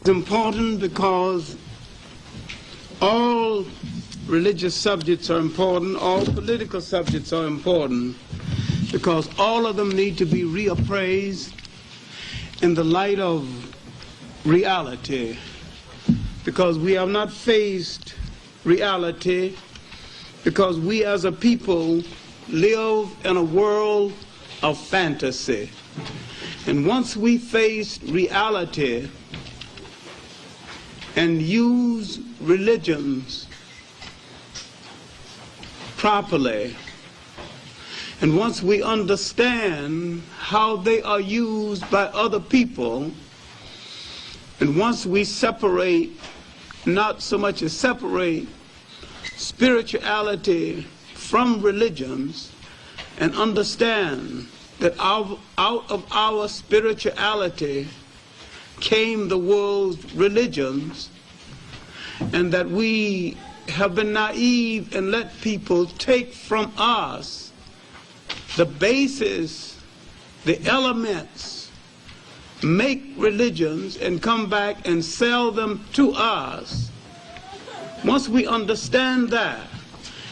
It's important because all religious subjects are important, all political subjects are important, because all of them need to be reappraised in the light of reality, because we have not faced reality, because we as a people live in a world of fantasy. And once we face reality and use religions properly, and once we understand how they are used by other people, and once we separate, not so much as separate spirituality from religions, and understand that out of our spirituality came the world's religions, and that we have been naive and let people take from us the basis, the elements, make religions and come back and sell them to us. Once we understand that,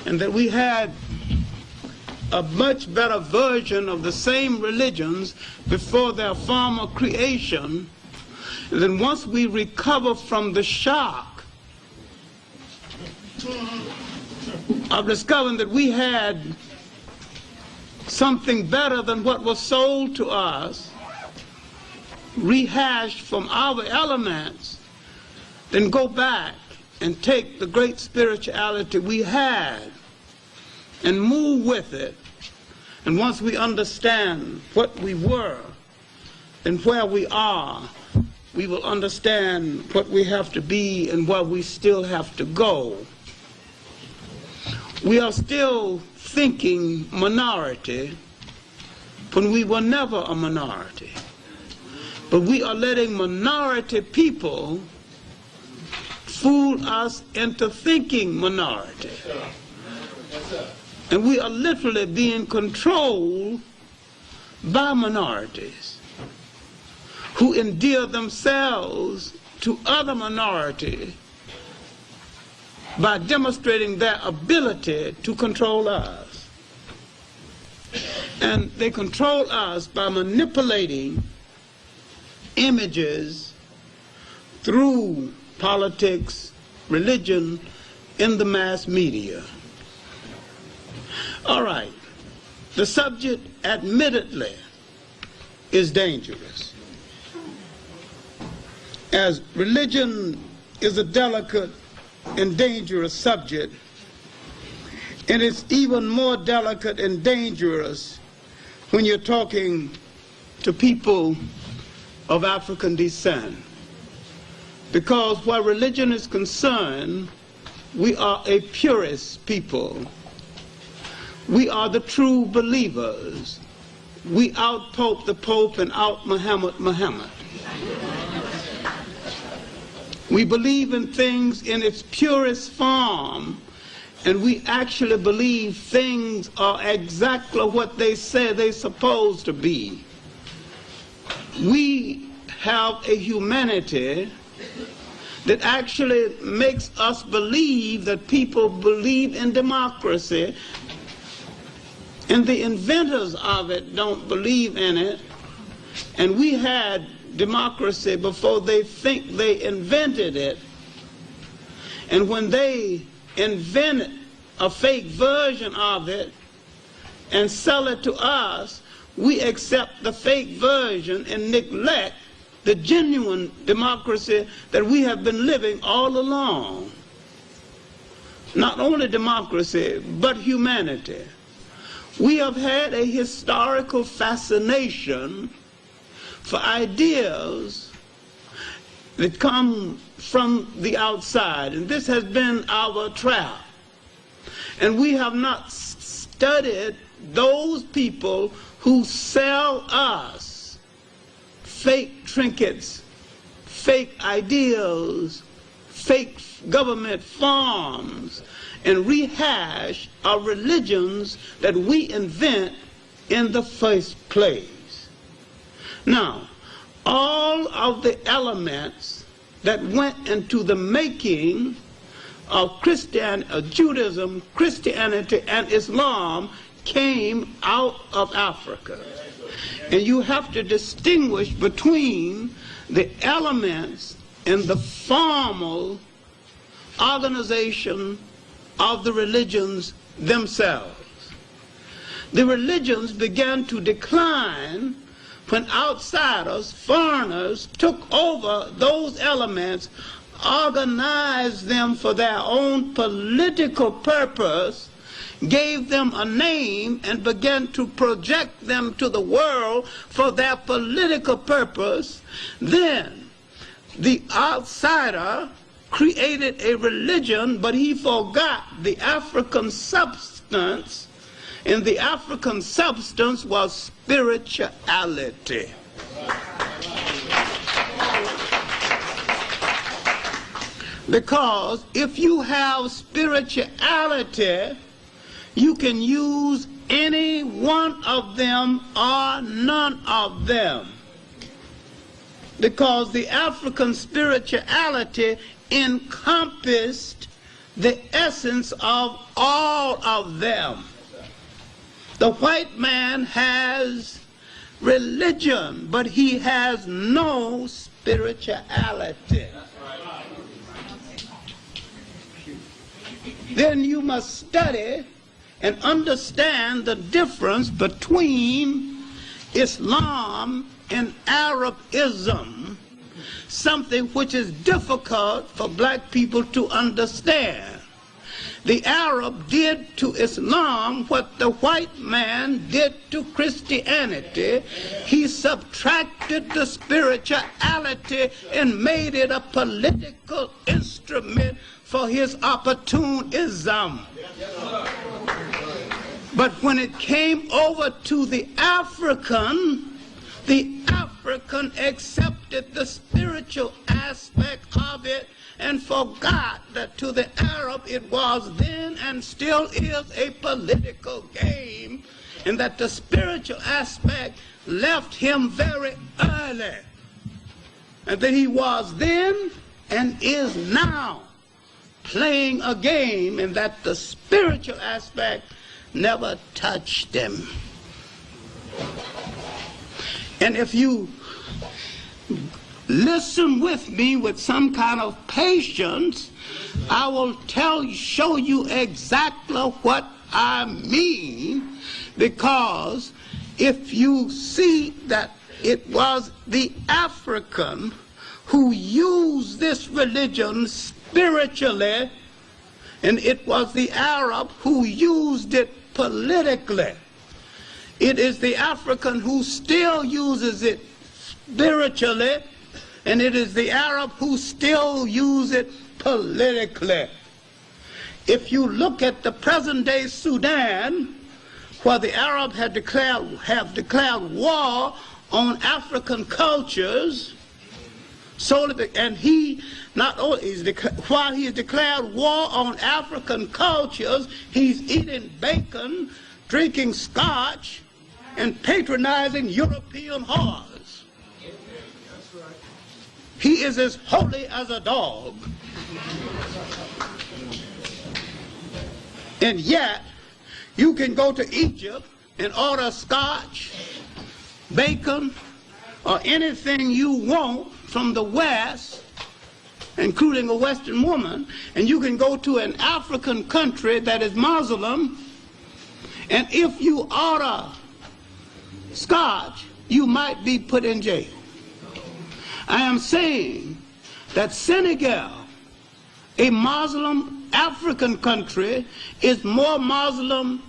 and that we had a much better version of the same religions before their former creation, and then once we recover from the shock of discovering that we had something better than what was sold to us, rehashed from our elements, then go back and take the great spirituality we had and move with it. And once we understand what we were and where we are, we will understand what we have to be and where we still have to go. We are still thinking minority when we were never a minority. But we are letting minority people fool us into thinking minority. And we are literally being controlled by minorities who endear themselves to other minorities by demonstrating their ability to control us. And they control us by manipulating images through politics, religion, in the mass media. All right, the subject admittedly is dangerous. As religion is a delicate and dangerous subject, and it's even more delicate and dangerous when you're talking to people of African descent. Because where religion is concerned, we are a purist people. We are the true believers. We out-pope the Pope and out-Muhammad Muhammad. We believe in things in its purest form, and we actually believe things are exactly what they say they're supposed to be. We have a humanity that actually makes us believe that people believe in democracy, and the inventors of it don't believe in it. And we had democracy before they think they invented it. And when they invent a fake version of it and sell it to us, we accept the fake version and neglect the genuine democracy that we have been living all along. Not only democracy, but humanity. We have had a historical fascination for ideas that come from the outside, and this has been our trap. And we have not studied those people who sell us fake trinkets, fake ideals, fake government forms, and rehash our religions that we invent in the first place. Now, all of the elements that went into the making of Judaism, Christianity, and Islam came out of Africa. And you have to distinguish between the elements in the formal organization of the religions themselves. The religions began to decline when outsiders, foreigners, took over those elements, organized them for their own political purpose, gave them a name, and began to project them to the world for their political purpose. Then the outsider created a religion, but he forgot the African substance, and the African substance was spirituality. Because if you have spirituality, you can use any one of them or none of them. Because the African spirituality encompassed the essence of all of them. The white man has religion, but he has no spirituality. Then you must study and understand the difference between Islam and Arabism, something which is difficult for black people to understand. The Arab did to Islam what the white man did to Christianity. He subtracted the spirituality and made it a political instrument for his opportunism. But when it came over to the African accepted the spiritual aspect of it and forgot that to the Arab it was then and still is a political game, and that the spiritual aspect left him very early, and that he was then and is now playing a game, and that the spiritual aspect never touched him. And if you listen with me with some kind of patience, I will show you exactly what I mean, because if you see that it was the African who used this religion spiritually, and it was the Arab who used it politically. It is the African who still uses it spiritually, and it is the Arab who still uses it politically. If you look at the present-day Sudan, where the Arab have declared war on African cultures, and he not only while he has declared war on African cultures, he's eating bacon, drinking scotch, and patronizing European whores. He is as holy as a dog. And yet, you can go to Egypt and order scotch, bacon, or anything you want from the West, including a Western woman, and you can go to an African country that is Muslim, and if you order scotch, you might be put in jail. I am saying that Senegal, a Muslim African country, is more Muslim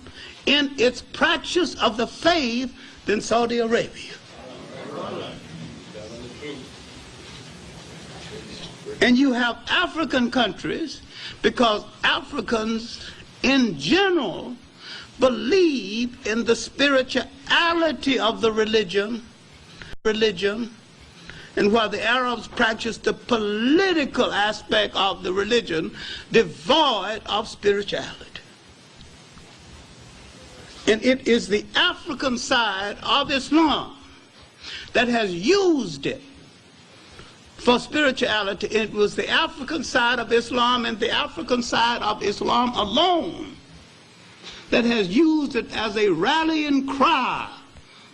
in its practice of the faith than Saudi Arabia. And you have African countries, because Africans in general believe in the spirituality of the religion, and while the Arabs practice the political aspect of the religion, devoid of spirituality. And it is the African side of Islam that has used it for spirituality. It was the African side of Islam, and the African side of Islam alone, that has used it as a rallying cry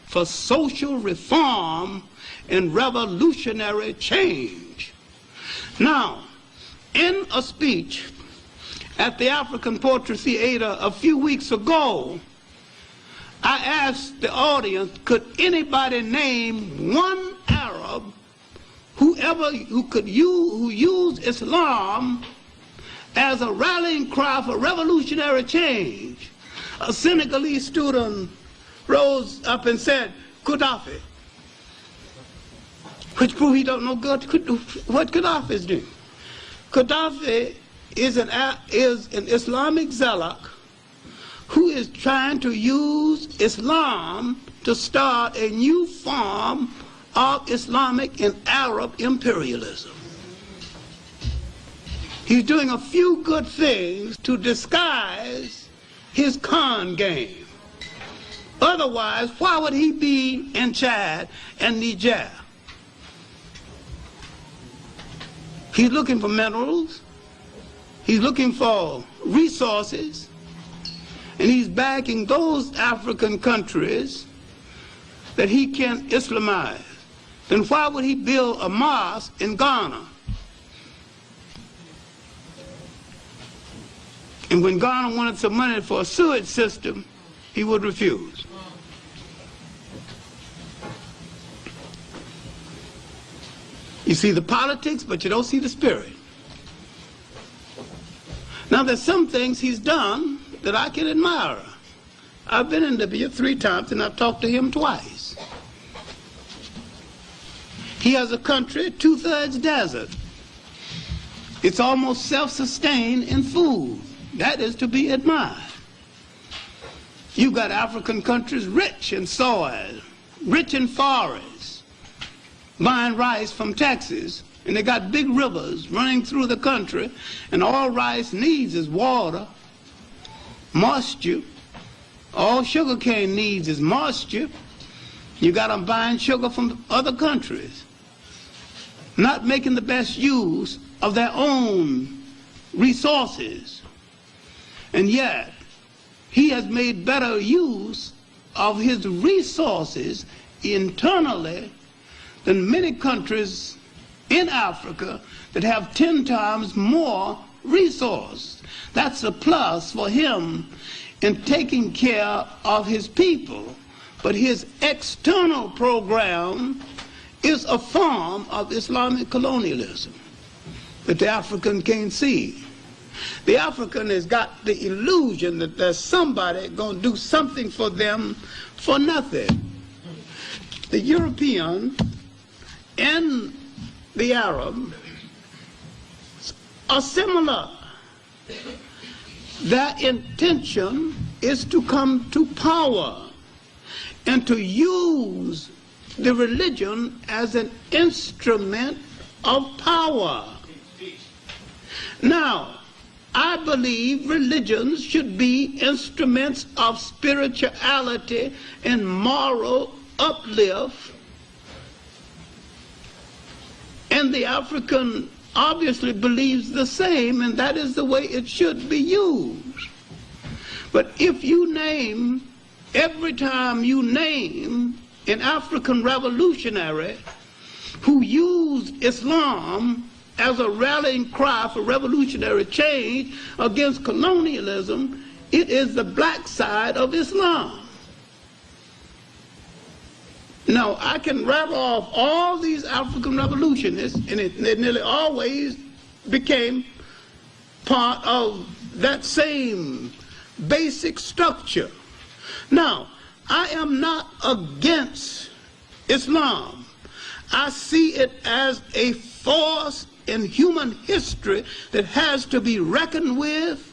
for social reform and revolutionary change. Now, in a speech at the African Poetry Theater a few weeks ago, I asked the audience, could anybody name one Arab who used Islam as a rallying cry for revolutionary change? A Senegalese student rose up and said, Gaddafi, which proved he don't know what Gaddafi is doing. Gaddafi is an Islamic zealot who is trying to use Islam to start a new form of Islamic and Arab imperialism. He's doing a few good things to disguise his con game. Otherwise, why would he be in Chad and Niger? He's looking for minerals, he's looking for resources, and he's backing those African countries that he can Islamize. Then why would he build a mosque in Ghana? And when Ghana wanted some money for a sewage system, he would refuse. You see the politics, but you don't see the spirit. Now, there's some things he's done that I can admire. I've been in Libya 3 times, and I've talked to him twice. He has a country 2/3 desert. It's almost self-sustained in food. That is to be admired. You've got African countries rich in soil, rich in forests, buying rice from Texas, and they got big rivers running through the country, and all rice needs is water, moisture. All sugarcane needs is moisture. You got them buying sugar from other countries, not making the best use of their own resources. And yet, he has made better use of his resources internally than many countries in Africa that have 10 times more resources. That's a plus for him in taking care of his people. But his external program is a form of Islamic colonialism that the African can't see. The African has got the illusion that there's somebody going to do something for them for nothing. The European and the Arab are similar. Their intention is to come to power and to use the religion as an instrument of power. Now, I believe religions should be instruments of spirituality and moral uplift. And the African obviously believes the same, and that is the way it should be used. But if you name, every time you name an African revolutionary who used Islam as a rallying cry for revolutionary change against colonialism, it is the black side of Islam. Now, I can rattle off all these African revolutionists, and it nearly always became part of that same basic structure. Now, I am not against Islam. I see it as a force in human history that has to be reckoned with,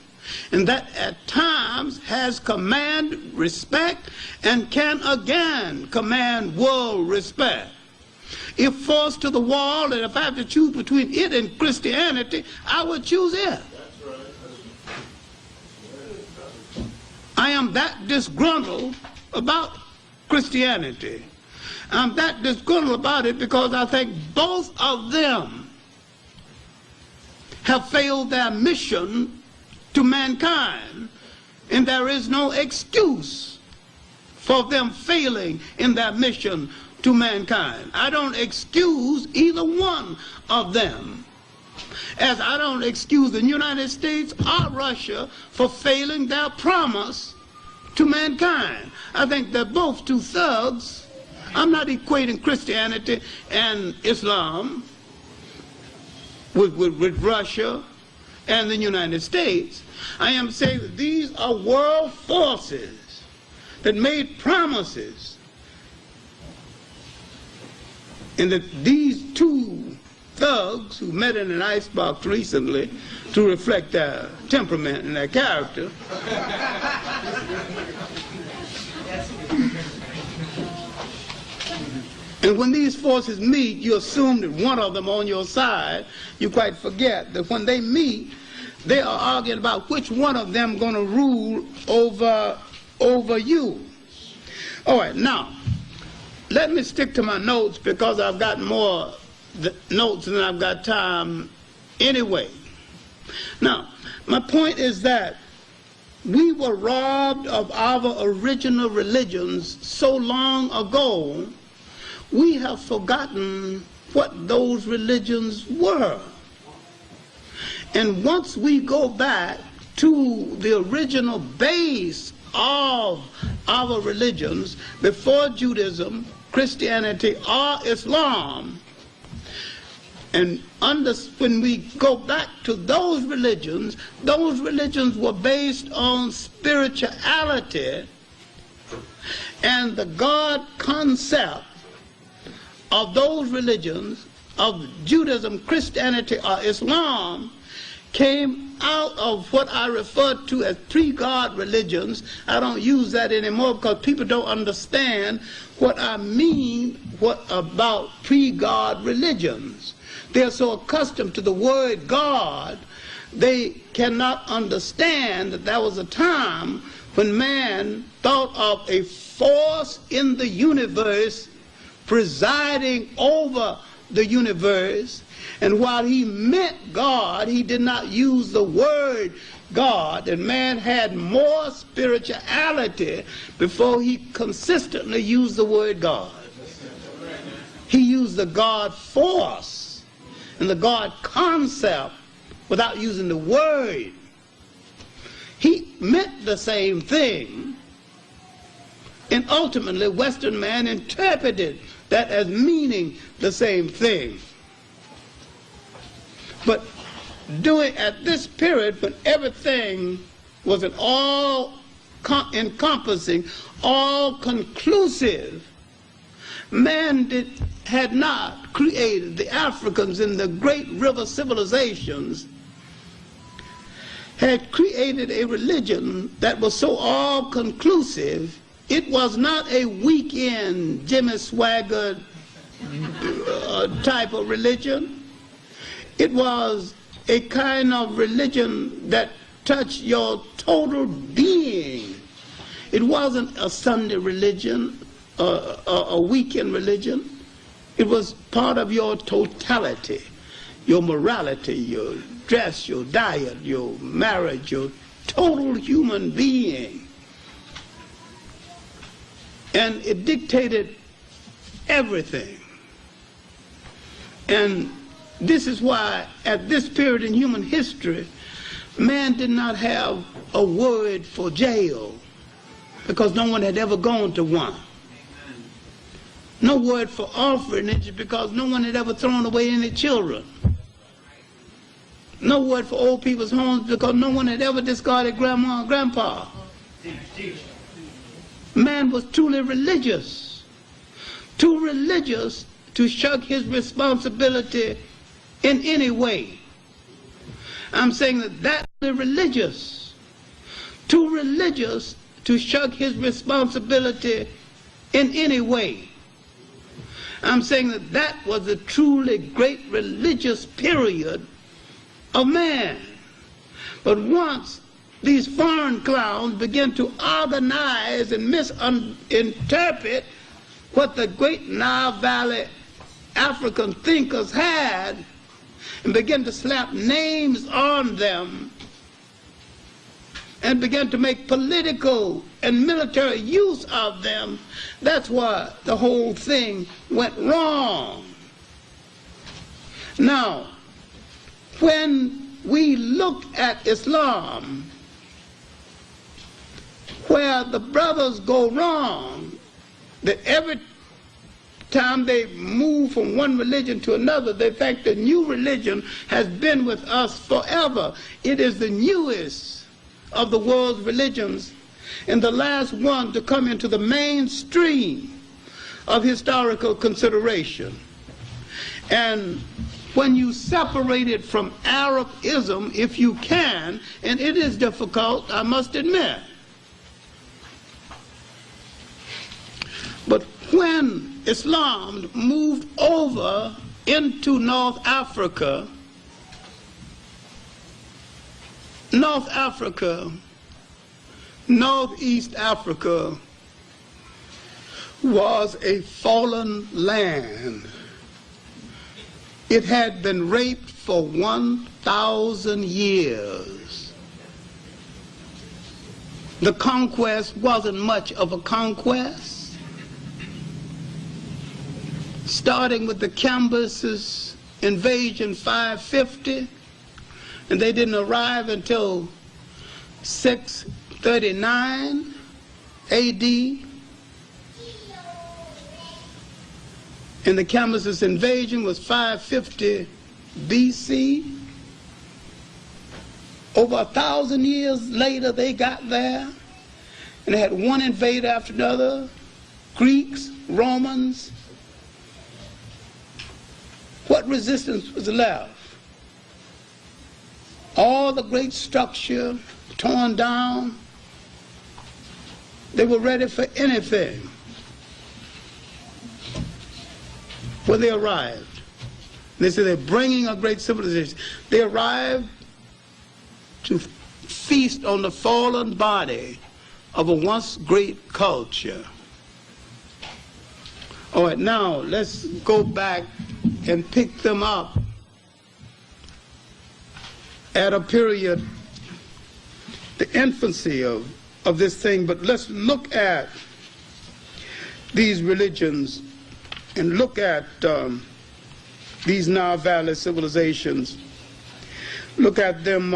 and that at times has commanded respect and can again command world respect. If forced to the wall, and if I have to choose between it and Christianity, I would choose it. I am that disgruntled about Christianity. I'm that disgruntled about it because I think both of them have failed their mission to mankind, and there is no excuse for them failing in their mission to mankind. I don't excuse either one of them, as I don't excuse the United States or Russia for failing their promise to mankind. I think they're both two thugs. I'm not equating Christianity and Islam with Russia and the United States. I am saying that these are world forces that made promises, and that these two thugs who met in an icebox recently to reflect their temperament and their character and when these forces meet, you assume that one of them on your side. You quite forget that when they meet, they are arguing about which one of them going to rule over you. All right, now, let me stick to my notes because I've got more notes than I've got time anyway. Now, my point is that we were robbed of our original religions so long ago, we have forgotten what those religions were. And once we go back to the original base of our religions, before Judaism, Christianity, or Islam, and when we go back to those religions were based on spirituality, and the God concept of those religions, of Judaism, Christianity, or Islam, came out of what I referred to as pre-God religions. I don't use that anymore because people don't understand what I mean about pre-God religions. They're so accustomed to the word God, they cannot understand that there was a time when man thought of a force in the universe presiding over the universe, and while he meant God, he did not use the word God, and man had more spirituality before he consistently used the word God. He used the God force and the God concept without using the word. He meant the same thing, and ultimately Western man interpreted that as meaning the same thing. But at this period, when everything was an all-encompassing, all-conclusive, man had not created, the Africans in the great river civilizations had created a religion that was so all-conclusive. It was not a weekend Jimmy Swaggart type of religion. It was a kind of religion that touched your total being. It wasn't a Sunday religion, a weekend religion. It was part of your totality, your morality, your dress, your diet, your marriage, your total human being. And it dictated everything. And this is why at this period in human history, man did not have a word for jail because no one had ever gone to one. No word for orphanage because no one had ever thrown away any children. No word for old people's homes because no one had ever discarded grandma and grandpa. Man was truly religious, too religious to shirk his responsibility in any way. I'm saying that religious, too religious to shirk his responsibility in any way. I'm saying that was a truly great religious period of man. But once these foreign clowns begin to organize and misinterpret what the great Nile Valley African thinkers had and began to slap names on them and began to make political and military use of them, that's why the whole thing went wrong. Now, when we look at Islam, where the brothers go wrong, that every time they move from one religion to another, they think the new religion has been with us forever. It is the newest of the world's religions and the last one to come into the mainstream of historical consideration. And when you separate it from Arabism, if you can, and it is difficult, I must admit, but when Islam moved over into North Africa, Northeast Africa was a fallen land. It had been raped for 1,000 years. The conquest wasn't much of a conquest. Starting with the Cambyses' invasion 550, and they didn't arrive until 639 A.D. And the Cambyses' invasion was 550 B.C. Over 1,000 years later, they got there, and they had one invader after another, Greeks, Romans. What resistance was left? All the great structure torn down. They were ready for anything when they arrived. They said they're bringing a great civilization. They arrived to feast on the fallen body of a once great culture. All right, now let's go back and pick them up at a period, the infancy of this thing. But let's look at these religions and look at these Nile Valley civilizations. Look at them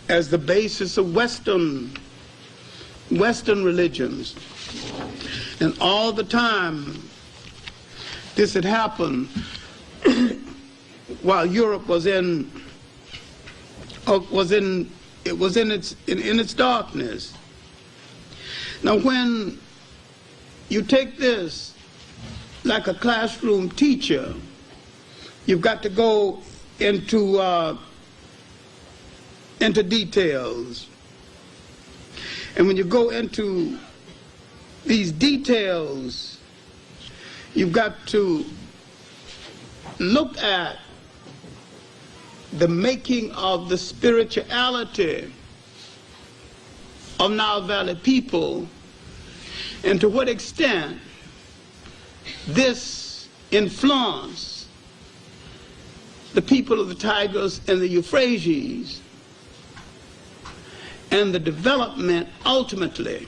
as the basis of Western religions. And all the time this had happened while Europe was in its darkness. Now, when you take this like a classroom teacher, you've got to go into details. And when you go into these details, you've got to look at the making of the spirituality of Nile Valley people and to what extent this influenced the people of the Tigris and the Euphrates and the development ultimately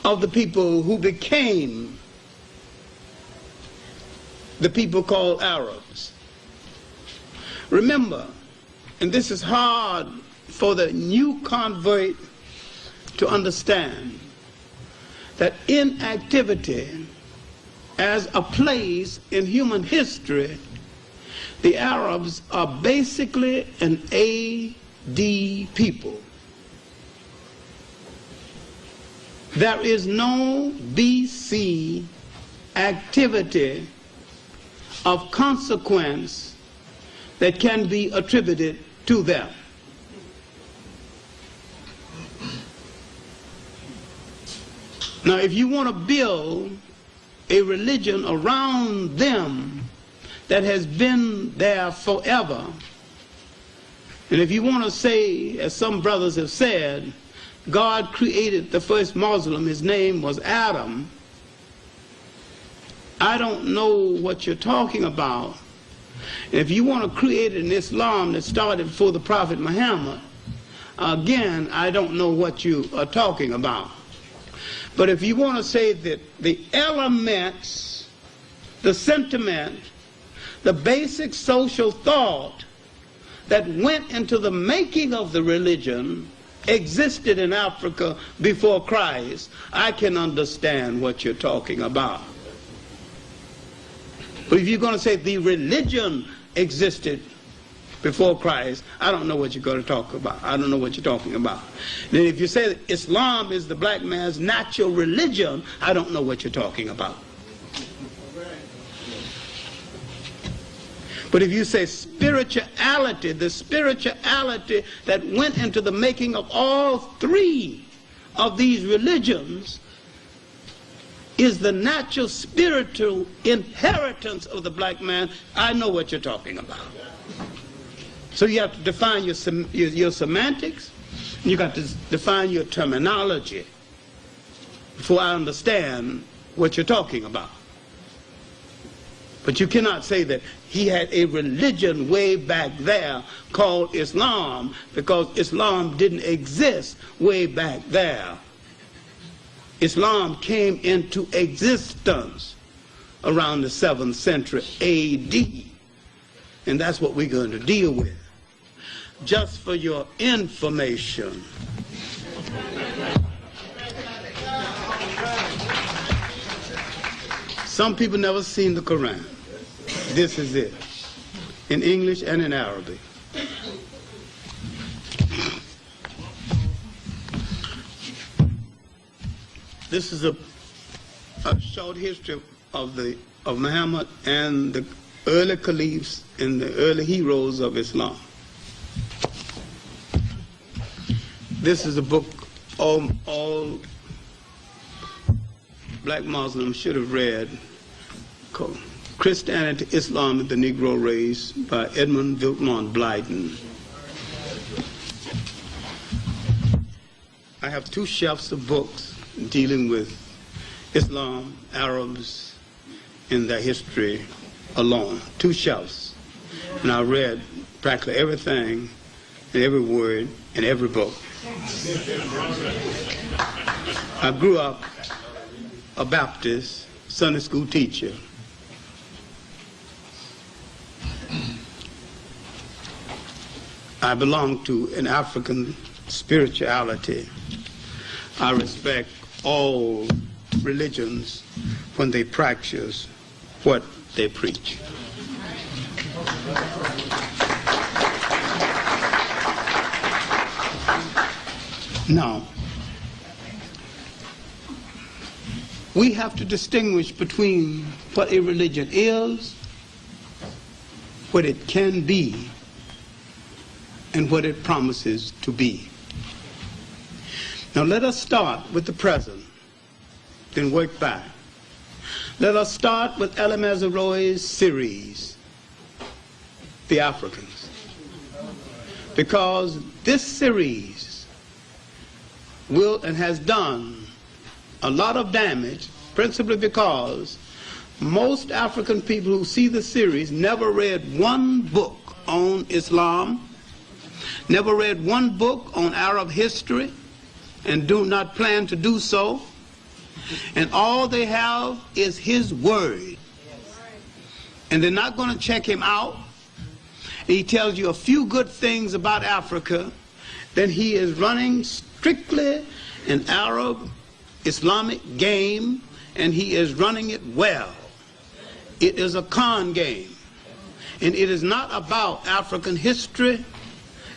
of the people who became the people called Arabs. Remember, and this is hard for the new convert to understand, that inactivity as a place in human history, the Arabs are basically an AD people. There is no BC activity of consequence that can be attributed to them. Now, if you want to build a religion around them that has been there forever, and if you want to say, as some brothers have said, God created the first Muslim, his name was Adam, I don't know what you're talking about. If you want to create an Islam that started before the Prophet Muhammad, again, I don't know what you are talking about. But if you want to say that the elements, the sentiment, the basic social thought that went into the making of the religion existed in Africa before Christ, I can understand what you're talking about. But if you're going to say the religion existed before Christ, I don't know what you're going to talk about. I don't know what you're talking about. Then if you say that Islam is the black man's natural religion, I don't know what you're talking about. But if you say spirituality, the spirituality that went into the making of all three of these religions is the natural spiritual inheritance of the black man, I know what you're talking about. So you have to define your semantics, and you got to define your terminology before I understand what you're talking about. But you cannot say that he had a religion way back there called Islam, because Islam didn't exist way back there. Islam came into existence around the 7th century A.D., and that's what we're going to deal with. Just for your information. Some people never seen the Quran. This is it, in English and in Arabic. This is a short history of Muhammad and the early caliphs and the early heroes of Islam. This is a book all black Muslims should have read, called Christianity, Islam, and the Negro Race by Edmund Vilmont Blyden. I have 2 shelves of books dealing with Islam, Arabs, and their history alone. 2 shelves. And I read practically everything and every word in every book. I grew up a Baptist Sunday school teacher. I belong to an African spirituality. I respect all religions when they practice what they preach. Now, we have to distinguish between what a religion is, what it can be, and what it promises to be. Now let us start with the present, then work back. Let us start with Ella Mazzaroi's series, The Africans. Because this series will and has done a lot of damage, principally because most African people who see the series never read one book on Islam, never read one book on Arab history, and do not plan to do so. And all they have is his word. And they're not going to check him out. He tells you a few good things about Africa, then he is running strictly an Arab Islamic game, and he is running it well. It is a con game. And it is not about African history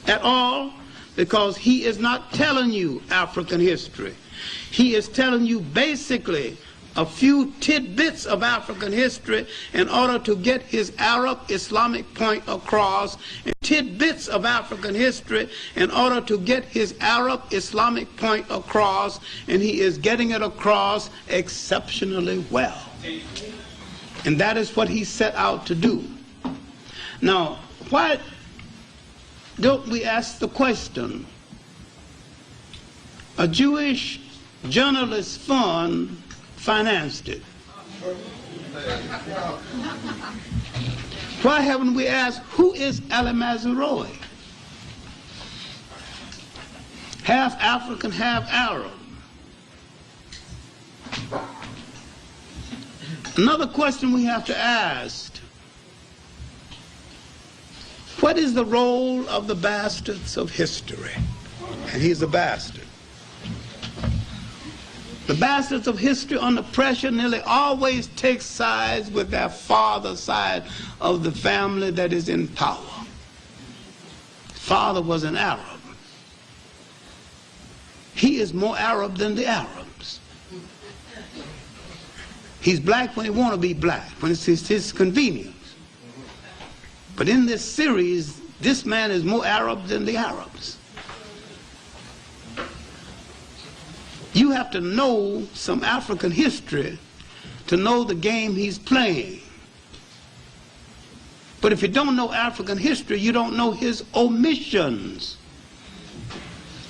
at all, because he is not telling you African history. He is telling you basically a few tidbits of African history in order to get his Arab Islamic point across, and tidbits of African history in order to get his Arab Islamic point across, and he is getting it across exceptionally well. And that is what he set out to do. Now, why don't we ask the question, A Jewish journalist fund financed it. Why haven't we asked, who is Al-Mazrui? Half African, half Arab. Another question we have to ask, what is the role of the bastards of history? And he's a bastard. The bastards of history under pressure nearly always take sides with their father's side of the family that is in power. Father was an Arab. He is more Arab than the Arabs. He's black when he wants to be black, when it's his convenience. But in this series, this man is more Arab than the Arabs. You have to know some African history to know the game he's playing. But if you don't know African history, you don't know his omissions.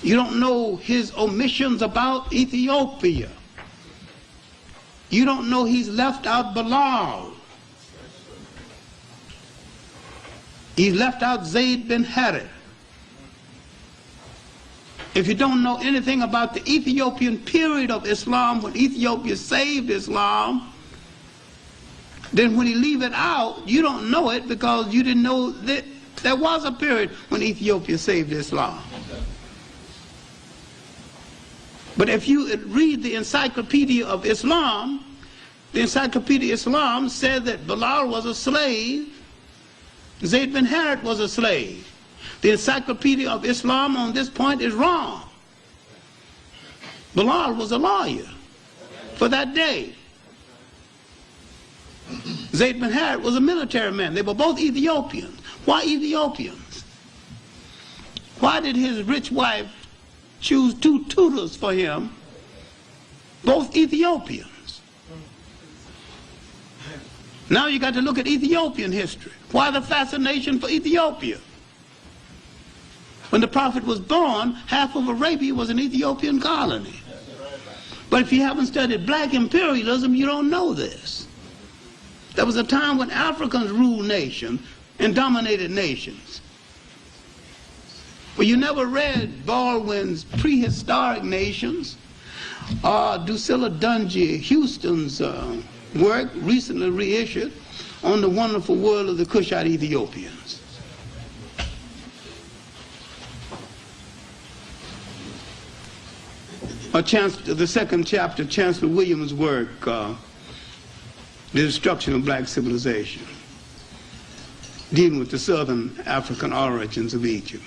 You don't know his omissions about Ethiopia. You don't know he's left out Bilal. He's left out Zayd bin Harith. If you don't know anything about the Ethiopian period of Islam, when Ethiopia saved Islam, then when you leave it out, you don't know it because you didn't know that there was a period when Ethiopia saved Islam. But if you read the Encyclopedia of Islam, the Encyclopedia of Islam said that Bilal was a slave, Zayd bin Harith was a slave. The Encyclopedia of Islam on this point is wrong. Bilal was a lawyer for that day. Zayd bin Harith was a military man. They were both Ethiopians. Why Ethiopians? Why did his rich wife choose two tutors for him, both Ethiopians? Now you got to look at Ethiopian history. Why the fascination for Ethiopia? When the Prophet was born, half of Arabia was an Ethiopian colony. But if you haven't studied black imperialism, you don't know this. There was a time when Africans ruled nations and dominated nations. Well, you never read Baldwin's Prehistoric Nations or Drusilla Dungy Houston's work, recently reissued, on the wonderful world of the Cushite Ethiopians. The second chapter, Chancellor Williams' work, The Destruction of Black Civilization, dealing with the southern African origins of Egypt.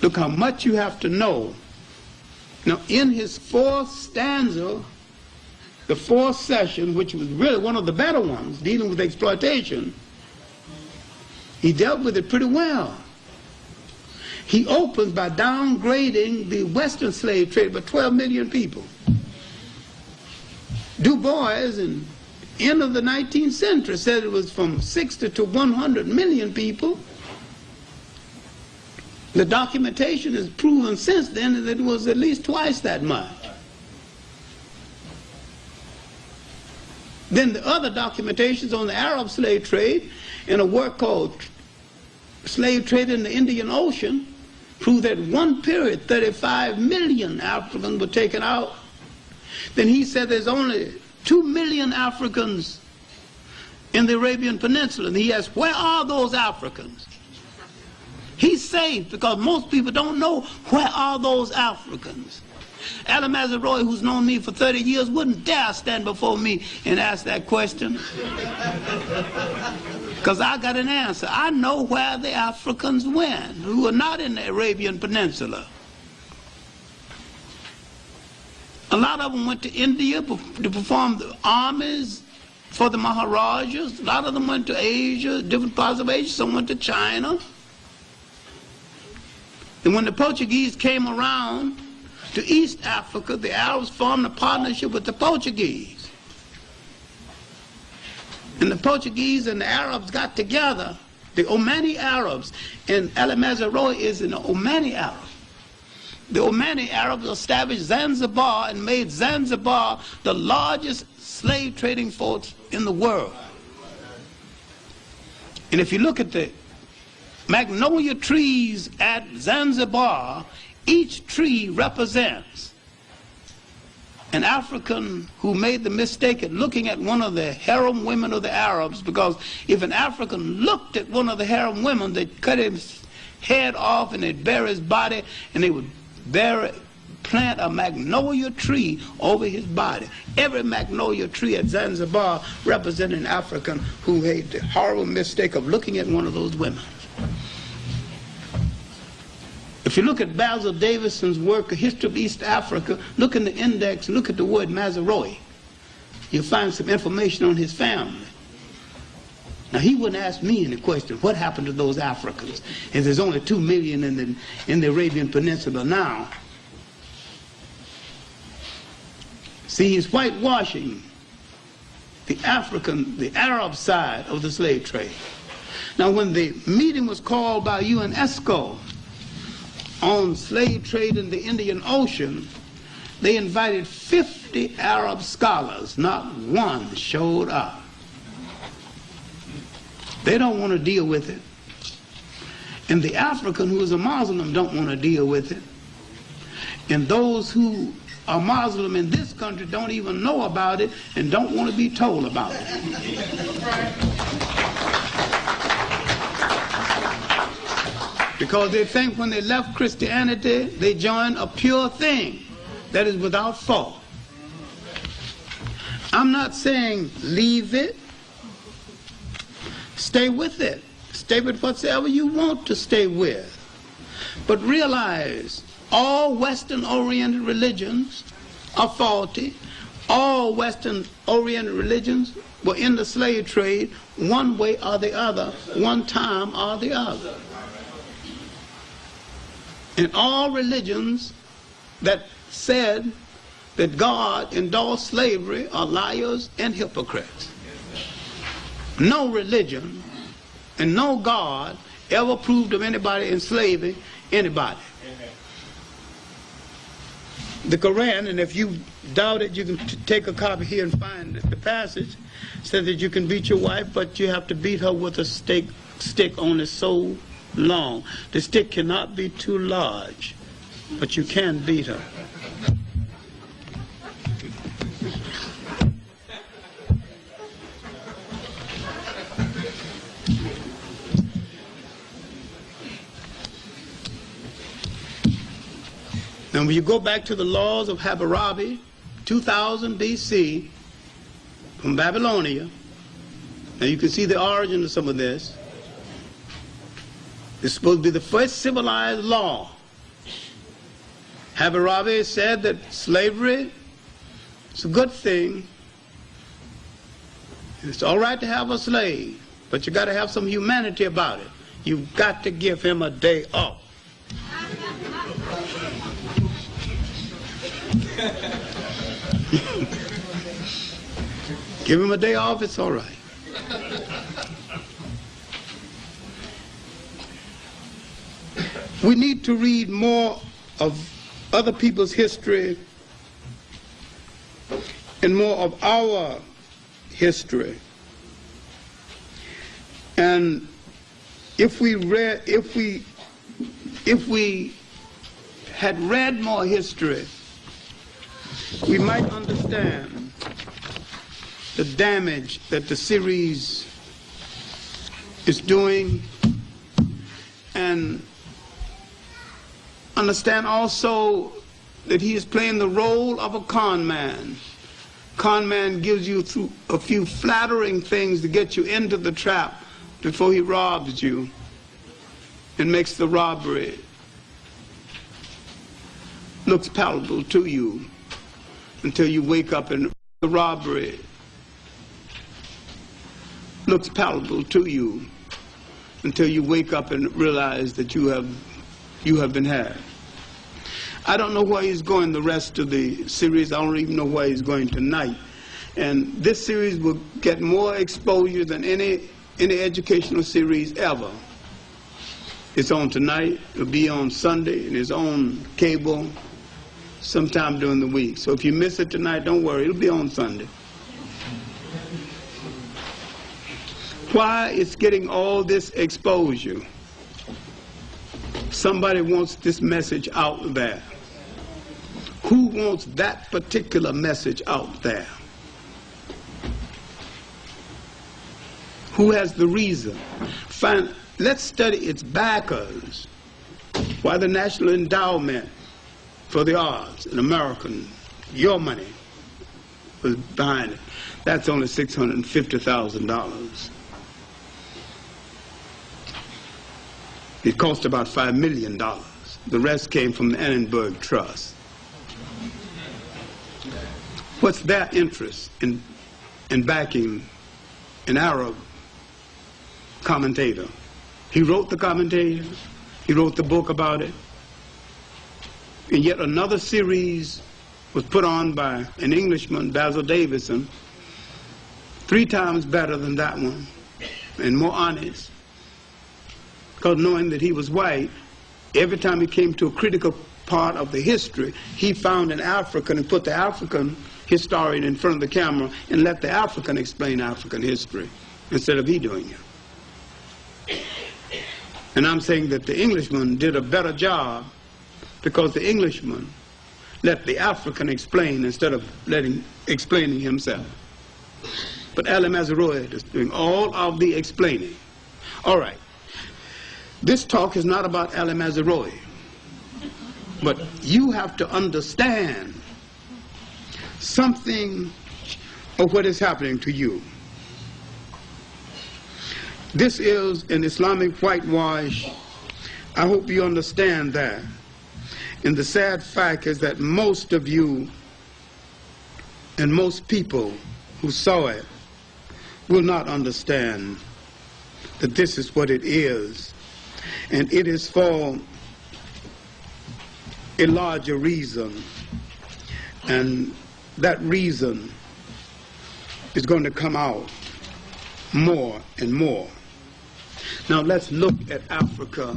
Look how much you have to know. Now, in his fourth stanza, the fourth session, which was really one of the better ones, dealing with exploitation, he dealt with it pretty well. He opens by downgrading the Western slave trade by 12 million people. Du Bois, in the end of the 19th century, said it was from 60 to 100 million people. The documentation has proven since then that it was at least twice that much. Then the other documentations on the Arab slave trade in a work called Slave Trade in the Indian Ocean prove that one period 35 million Africans were taken out. Then he said there's only 2 million Africans in the Arabian Peninsula. And he asked, where are those Africans? He's safe because most people don't know where are those Africans. Al-Mazrui, who's known me for 30 years, wouldn't dare stand before me and ask that question. Because I got an answer. I know where the Africans went who are not in the Arabian Peninsula. A lot of them went to India to perform the armies for the Maharajas. A lot of them went to Asia, different parts of Asia. Some went to China. And when the Portuguese came around to East Africa, the Arabs formed a partnership with the Portuguese. And the Portuguese and the Arabs got together The Omani Arabs, and El Mazaroi is an Omani Arab. The Omani Arabs established Zanzibar and made Zanzibar the largest slave trading force in the world. And if you look at the magnolia trees at Zanzibar, each tree represents an African who made the mistake of looking at one of the harem women of the Arabs, because if an African looked at one of the harem women, they'd cut his head off and they'd bury his body, and they would plant a magnolia tree over his body. Every magnolia tree at Zanzibar represented an African who made the horrible mistake of looking at one of those women. If you look at Basil Davison's work, A History of East Africa, look in the index, look at the word Mazaroi. You'll find some information on his family. Now, he wouldn't ask me any question, what happened to those Africans? If there's only 2 million in the Arabian Peninsula now. See, he's whitewashing the Arab side of the slave trade. Now, when the meeting was called by UNESCO on slave trade in the Indian Ocean, they invited 50 Arab scholars. Not one showed up. They don't want to deal with it. And the African who is a Muslim don't want to deal with it. And those who are Muslim in this country don't even know about it and don't want to be told about it. Because they think when they left Christianity, they joined a pure thing that is without fault. I'm not saying leave it. Stay with it. Stay with whatsoever you want to stay with. But realize all Western-oriented religions are faulty. All Western-oriented religions were in the slave trade one way or the other, one time or the other. And all religions that said that God endorsed slavery are liars and hypocrites. No religion and no God ever proved of anybody enslaving anybody. The Quran, and if you doubt it, you can take a copy here and find the passage, says that you can beat your wife, but you have to beat her with a stick only so long. The stick cannot be too large, but you can beat her. Now, when you go back to the laws of Hammurabi, 2000 BC, from Babylonia, now you can see the origin of some of this. It's supposed to be the first civilized law. Hammurabi said that slavery is a good thing. It's all right to have a slave, but you got to have some humanity about it. You've got to give him a day off. Give him a day off, it's all right. We need to read more of other people's history and more of our history. And if we had read more history, we might understand the damage that the series is doing, and understand also that he is playing the role of a con man. Con man gives you through a few flattering things to get you into the trap before he robs you and makes the robbery looks palatable to you until you wake up and the robbery looks palatable to you until you wake up and realize that you have been had. I don't know where he's going the rest of the series. I don't even know where he's going tonight. And this series will get more exposure than any any educational series ever. It's on tonight, it'll be on Sunday, and it's on cable sometime during the week. So if you miss it tonight, don't worry, it'll be on Sunday. Why it's getting all this exposure? Somebody wants this message out there. Who wants that particular message out there? Who has the reason? Let's study its backers. Why the National Endowment for the Arts, an American, your money was behind it. That's only $650,000. It cost about $5 million. The rest came from the Annenberg Trust. What's their interest in backing an Arab commentator? He wrote the commentator. He wrote the book about it. And yet another series was put on by an Englishman, Basil Davison, 3 times better than that one and more honest. Because knowing that he was white, every time he came to a critical part of the history, he found an African and put the African historian in front of the camera and let the African explain African history instead of he doing it. And I'm saying that the Englishman did a better job because the Englishman let the African explain instead of explaining himself. But Ali Mazrui is doing all of the explaining. All right. This talk is not about Ali Mazrui, but you have to understand something of what is happening to you. This is an Islamic whitewash. I hope you understand that. And the sad fact is that most of you and most people who saw it will not understand that this is what it is. And it is for a larger reason. And that reason is going to come out more and more. Now let's look at Africa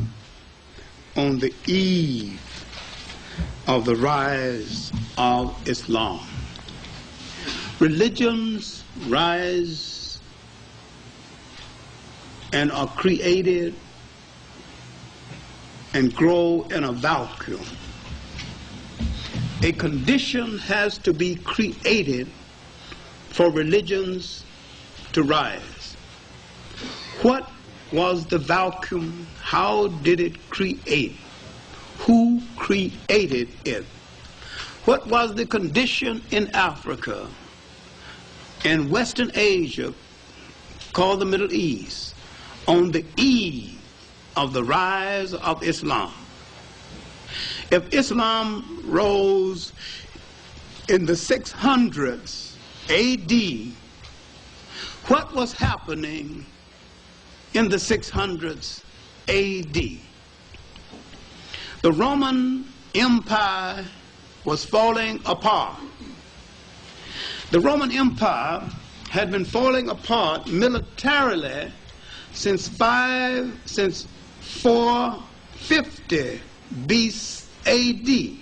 on the eve of the rise of Islam. Religions rise and are created and grow in a vacuum. A condition has to be created for religions to rise. What was the vacuum? How did it create? Who created it? What was the condition in Africa, in Western Asia, called the Middle East, on the eve of the rise of Islam? If Islam rose in the 600s AD, what was happening in the 600s AD? The Roman Empire was falling apart. The Roman Empire had been falling apart militarily since 450 AD.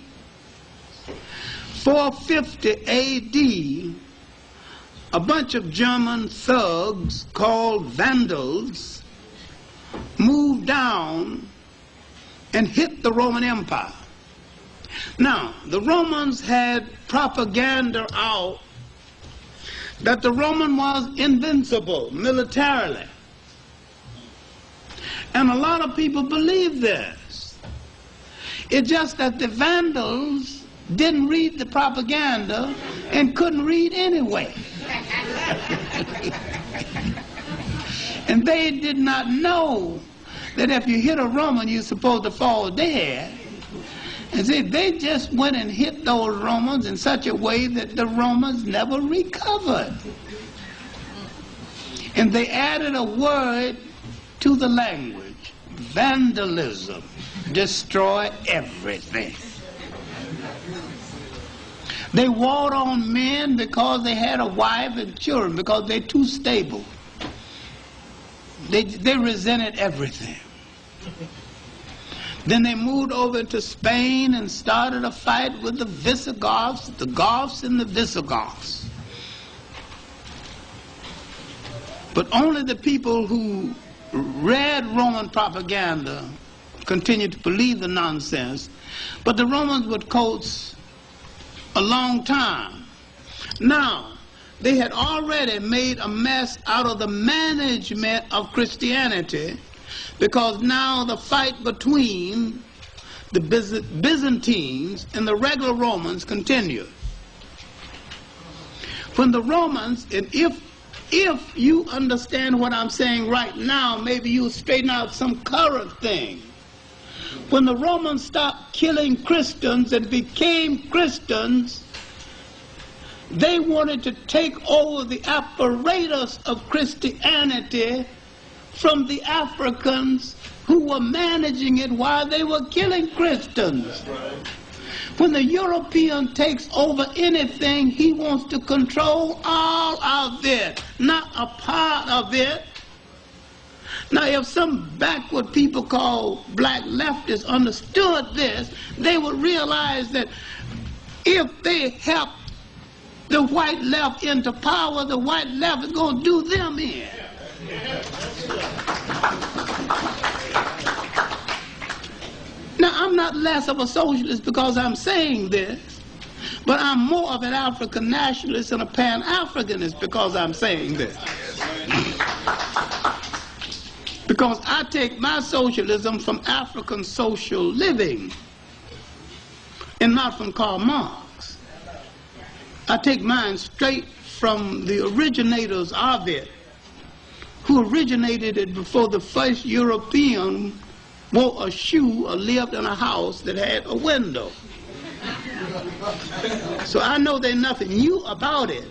450 AD, a bunch of German thugs called Vandals moved down and hit the Roman Empire. Now, the Romans had propaganda out that the Roman was invincible militarily. And a lot of people believe this. It's just that the Vandals didn't read the propaganda and couldn't read anyway. And they did not know that if you hit a Roman, you're supposed to fall dead. And see, they just went and hit those Romans in such a way that the Romans never recovered. And they added a word to the language: vandalism. Destroy everything. They warred on men because they had a wife and children, because they're too stable. they resented everything. Then they moved over to Spain and started a fight with the Visigoths, the Goths and the Visigoths. But only the people who read Roman propaganda continued to believe the nonsense. But the Romans would coach a long time. Now, they had already made a mess out of the management of Christianity, because now the fight between the Byzantines and the regular Romans continued. When the Romans, and if you understand what I'm saying right now, maybe you'll straighten out some current thing. When the Romans stopped killing Christians and became Christians, they wanted to take over the apparatus of Christianity from the Africans who were managing it while they were killing Christians. When the European takes over anything, he wants to control all of it, not a part of it. Now, if some backward people called black leftists understood this, they would realize that if they help the white left into power, the white left is going to do them in. Now, I'm not less of a socialist because I'm saying this, but I'm more of an African nationalist and a Pan-Africanist because I'm saying this. Because I take my socialism from African social living and not from Karl Marx. I take mine straight from the originators of it, who originated it before the first European wore a shoe or lived in a house that had a window. So I know there's nothing new about it.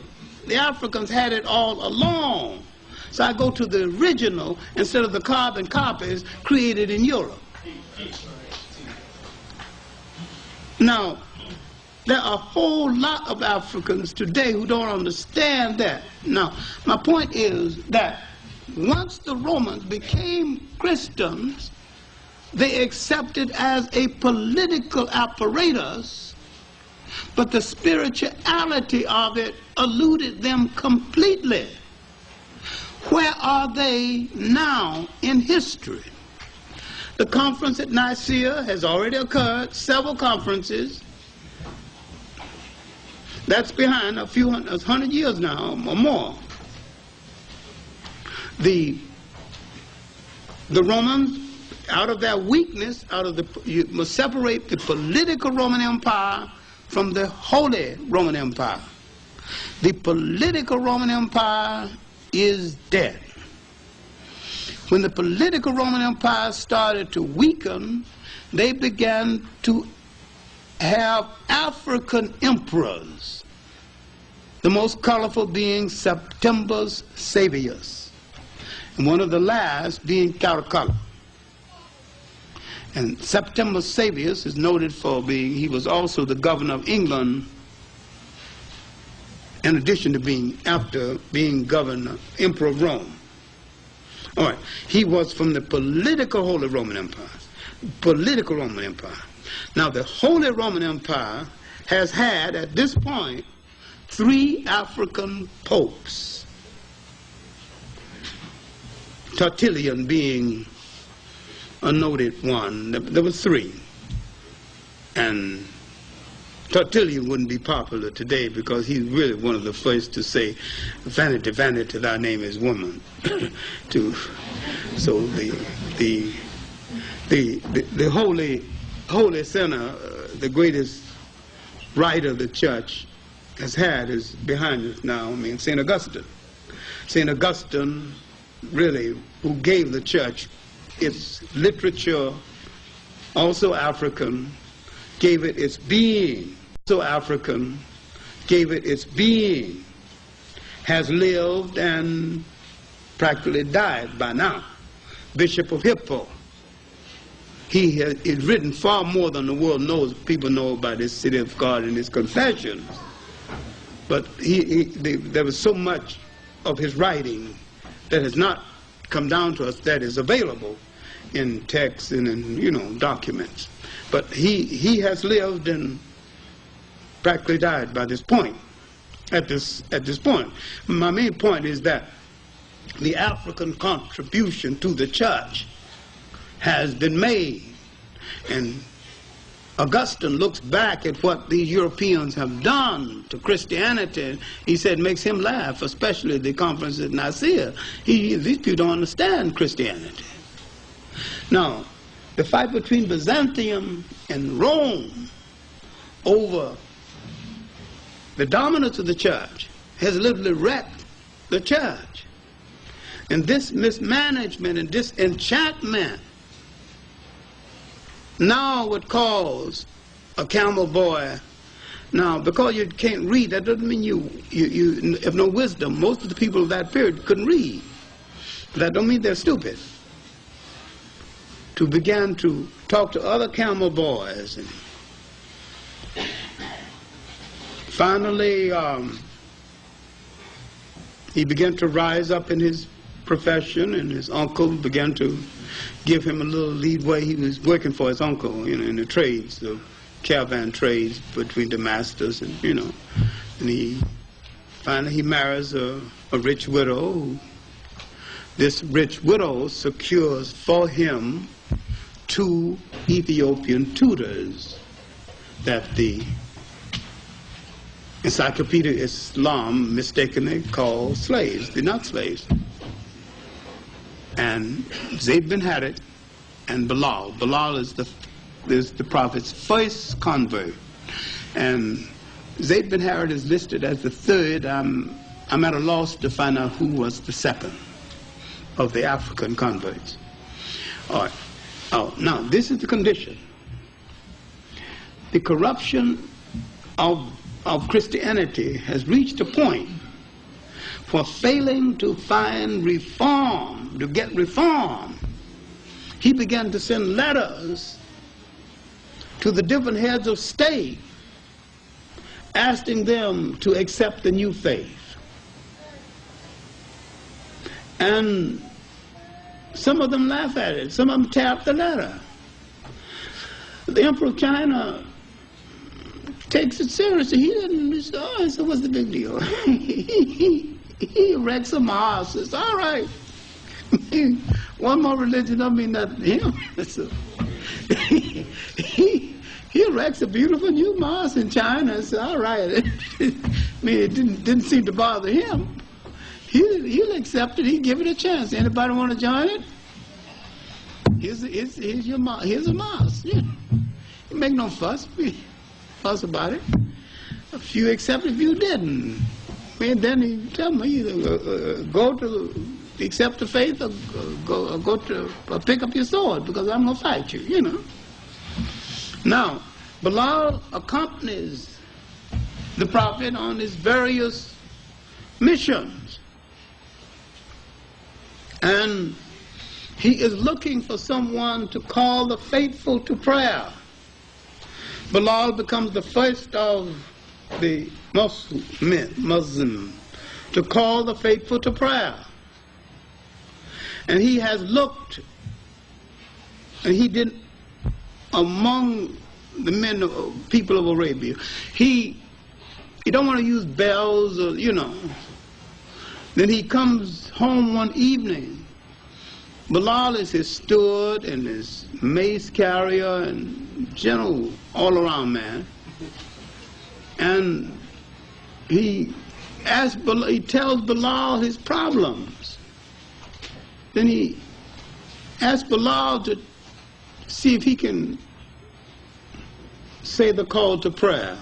The Africans had it all along. So I go to the original instead of the carbon copies created in Europe. Now, there are a whole lot of Africans today who don't understand that. Now, my point is that once the Romans became Christians, they accepted as a political apparatus, but the spirituality of it eluded them completely. Where are they now in history? The conference at Nicaea has already occurred, several conferences. That's behind a few hundred years now or more. The Romans, out of their weakness, you must separate the political Roman Empire from the Holy Roman Empire. The political Roman Empire is dead. When the political Roman Empire started to weaken, they began to have African emperors, the most colorful being Septimius Severus, and one of the last being Clarke. And Septimius Severus is noted for he was also the governor of England, in addition to after being governor, emperor of Rome. All right, he was from the political Holy Roman Empire. Political Roman Empire. Now, the Holy Roman Empire has had, at this point, 3 African popes. Tertullian being a noted one. There were 3. And Tertullian wouldn't be popular today because he's really one of the first to say, "Vanity, vanity, thy name is woman." So the holy sinner, the greatest writer of the church has had is behind us now. I mean, St. Augustine. St. Augustine, really, who gave the church its literature, also African, gave it its being. So African, gave it its being, has lived and practically died by now. Bishop of Hippo. He has written far more than the world knows. People know about this City of God and his confessions. But there was so much of his writing that has not come down to us that is available in text and in, documents. But he has lived and practically died by this point, at this point. My main point is that the African contribution to the church has been made. And Augustine looks back at what these Europeans have done to Christianity. He said it makes him laugh, especially the conference at Nicaea. These people don't understand Christianity. Now, the fight between Byzantium and Rome over the dominance of the church has literally wrecked the church. And this mismanagement and disenchantment now would cause a camel boy. Now, because you can't read, that doesn't mean you have no wisdom. Most of the people of that period couldn't read. That don't mean they're stupid. To begin to talk to other camel boys. And finally, he began to rise up in his profession, and his uncle began to give him a little leadway. He was working for his uncle, in the trades, the caravan trades between the masters, and and he finally marries a rich widow. This rich widow secures for him 2 Ethiopian tutors that the Encyclopedia of Islam mistakenly called slaves. They're not slaves. And Zayd bin Harith and Bilal. Bilal is the prophet's first convert. And Zayd bin Harith is listed as the third. I'm at a loss to find out who was the second of the African converts. All right. Oh, now, this is the condition. The corruption of Christianity has reached a point for failing to find reform, to get reform. He began to send letters to the different heads of state asking them to accept the new faith. And some of them laugh at it. Some of them tear up the letter. The Emperor of China takes it seriously. He didn't say, oh, so what's the big deal? He erects a mosque. It's all right. One more religion don't mean nothing to him. So, he erects a beautiful new mosque in China. It's all right. I mean, it didn't seem to bother him. He'll accept it. He'll give it a chance. Anybody want to join it? Here's a mosque. Yeah. You make no fuss about it. A few accepted, a few didn't. And then he tell me either go to accept the faith or go to pick up your sword, because I'm gonna fight you. Now, Bilal accompanies the prophet on his various missions. And he is looking for someone to call the faithful to prayer. Bilal becomes the first of the Muslim to call the faithful to prayer. And he has looked, and he did among the people of Arabia. He don't want to use bells or, Then he comes home one evening. Bilal is his steward and his mace carrier and general all-around man. And he tells Bilal his problems. Then he asks Bilal to see if he can say the call to prayer.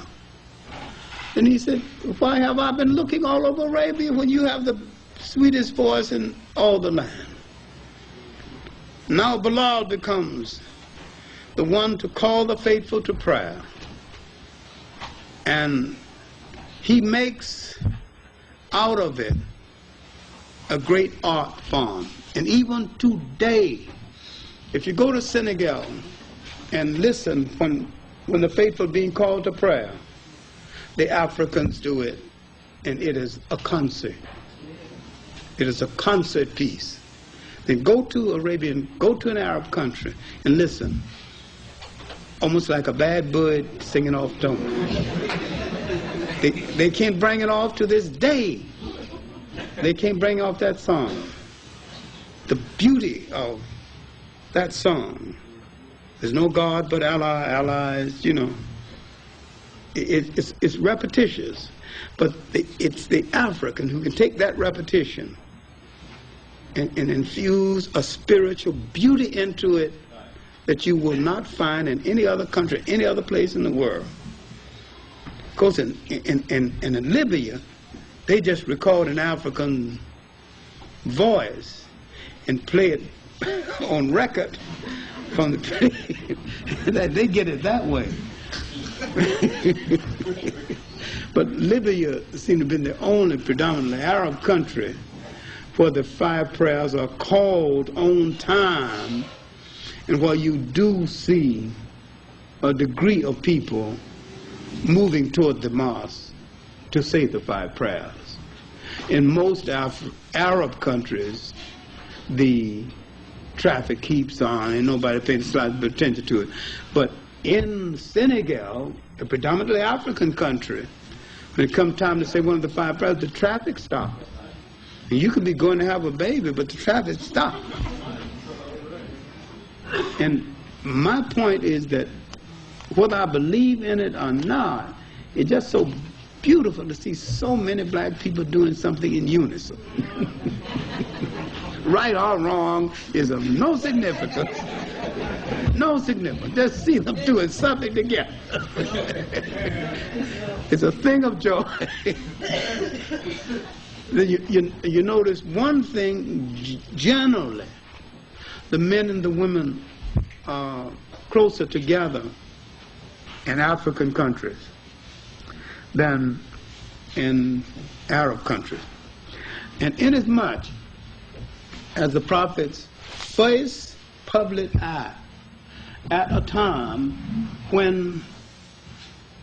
And he said, why have I been looking all over Arabia when you have the sweetest voice in all the land? Now Bilal becomes the one to call the faithful to prayer. And he makes out of it a great art form. And even today, if you go to Senegal and listen when the faithful are being called to prayer, the Africans do it, and it is a concert. It is a concert piece. Then go to an Arab country and listen. Almost like a bad bird singing off tone. They can't bring it off to this day. They can't bring off that song. The beauty of that song. There's no God but Allah. Allah is, you know. It's repetitious, but it's the African who can take that repetition and infuse a spiritual beauty into it that you will not find in any other country, any other place in the world. Because in Libya, they just record an African voice and play it on record from the that they get it that way. But Libya seemed to have been the only predominantly Arab country where the 5 prayers are called on time, and where you do see a degree of people moving toward the mosque to say the 5 prayers. In most Arab countries, the traffic keeps on and nobody pays slight attention to it. But in Senegal, a predominantly African country, when it comes time to say one of the 5 prayers, the traffic stops. And you could be going to have a baby, but the traffic stops. And my point is that whether I believe in it or not, it's just so beautiful to see so many black people doing something in unison. Right or wrong is of no significance. No significance. Just see them doing something together. It's a thing of joy. You notice one thing generally, the men and the women are closer together in African countries than in Arab countries. And inasmuch as the Prophet's first public act at a time when,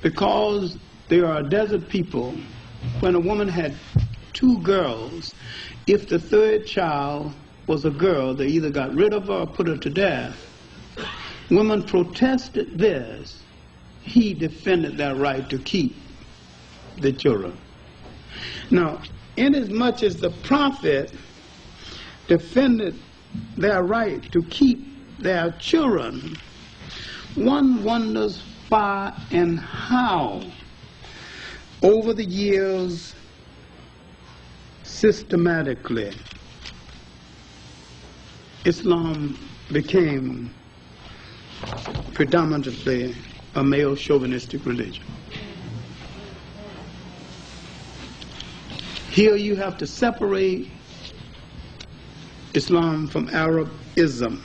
because they are a desert people, when a woman had 2 girls, if the 3rd child was a girl, they either got rid of her or put her to death. Women protested this. He defended their right to keep the children. Now, inasmuch as the Prophet defended their right to keep their children, one wonders why and how over the years systematically Islam became predominantly a male chauvinistic religion. Here you have to separate Islam from Arabism.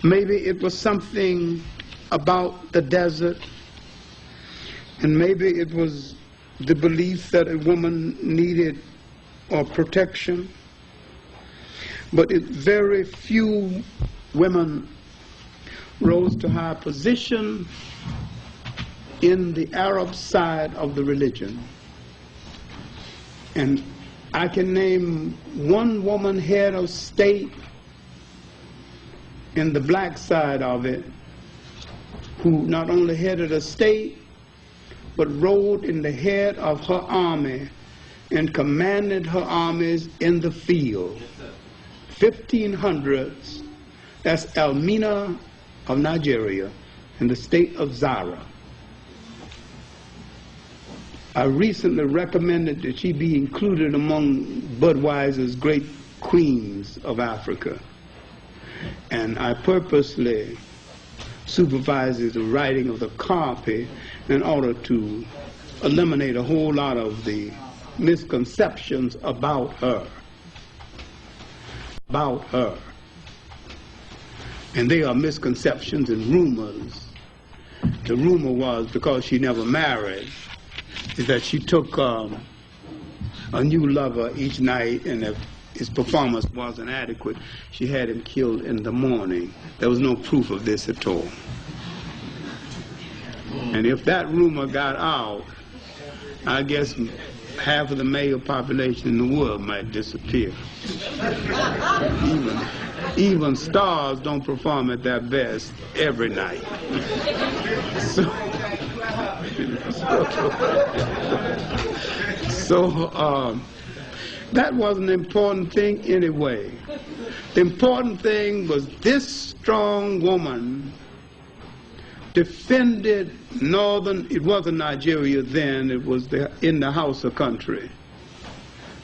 Maybe it was something about the desert, and maybe it was the belief that a woman needed protection, but very few women rose to high position in the Arab side of the religion. And I can name one woman head of state in the black side of it who not only headed a state but rode in the head of her army and commanded her armies in the field. 1500s, that's Elmina of Nigeria in the state of Zara. I recently recommended that she be included among Budweiser's great queens of Africa. And I purposely supervised the writing of the copy in order to eliminate a whole lot of the misconceptions about her. And they are misconceptions and rumors. The rumor was, because she never married, is that she took a new lover each night, and if his performance wasn't adequate, she had him killed in the morning. There was no proof of this at all. And if that rumor got out, I guess half of the male population in the world might disappear. Even stars don't perform at their best every night. So that was an important thing anyway. The important thing was this strong woman defended northern, it wasn't Nigeria then, it was in the Hausa country.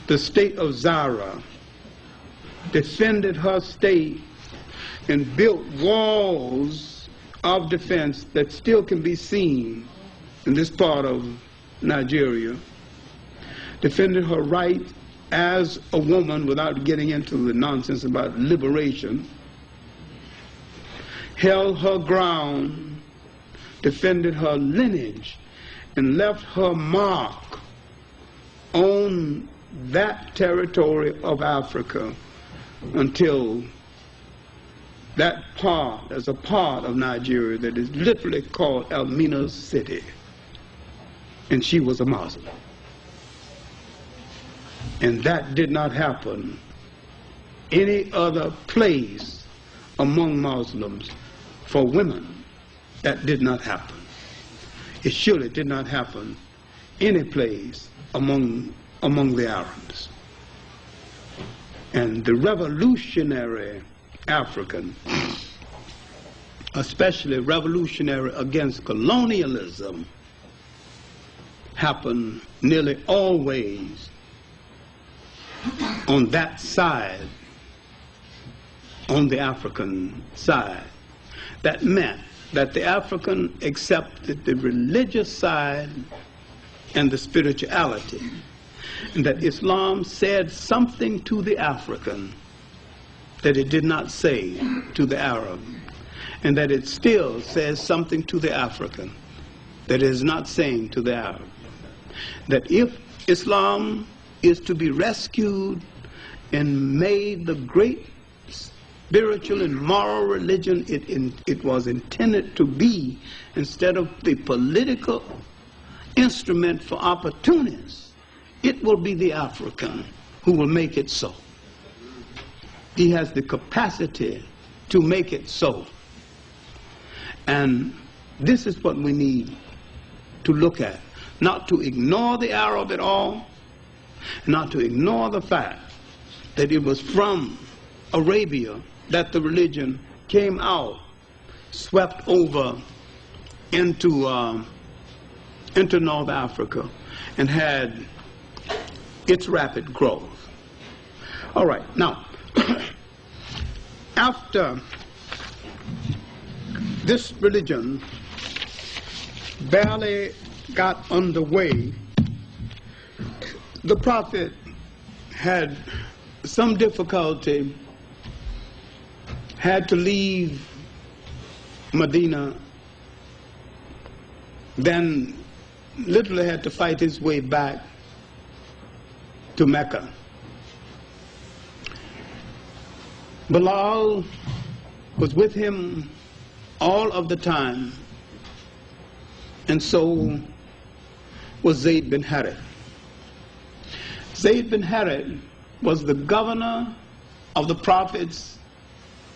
The state of Zara defended her state and built walls of defense that still can be seen in this part of Nigeria. Defended her right as a woman without getting into the nonsense about liberation. Held her ground, defended her lineage, and left her mark on that territory of Africa until that part, as a part of Nigeria that is literally called Elmina City. And she was a Muslim. And that did not happen any other place among Muslims for women. That did not happen. It surely did not happen any place among the Arabs. And the revolutionary African, especially revolutionary against colonialism, happened nearly always on that side, on the African side. That meant that the African accepted the religious side and the spirituality, and that Islam said something to the African that it did not say to the Arab, and that it still says something to the African that it is not saying to the Arab. That if Islam is to be rescued and made the great spiritual and moral religion it was intended to be, instead of the political instrument for opportunists, it will be the African who will make it so. He has the capacity to make it so. And this is what we need to look at. Not to ignore the Arab at all, not to ignore the fact that it was from Arabia that the religion came out, swept over into North Africa, and had its rapid growth. All right, now, after this religion barely got underway, the Prophet had some difficulty, had to leave Medina, then literally had to fight his way back to Mecca. Bilal was with him all of the time, and so was Zayd bin Harith. Zayd bin Harith was the governor of the Prophet's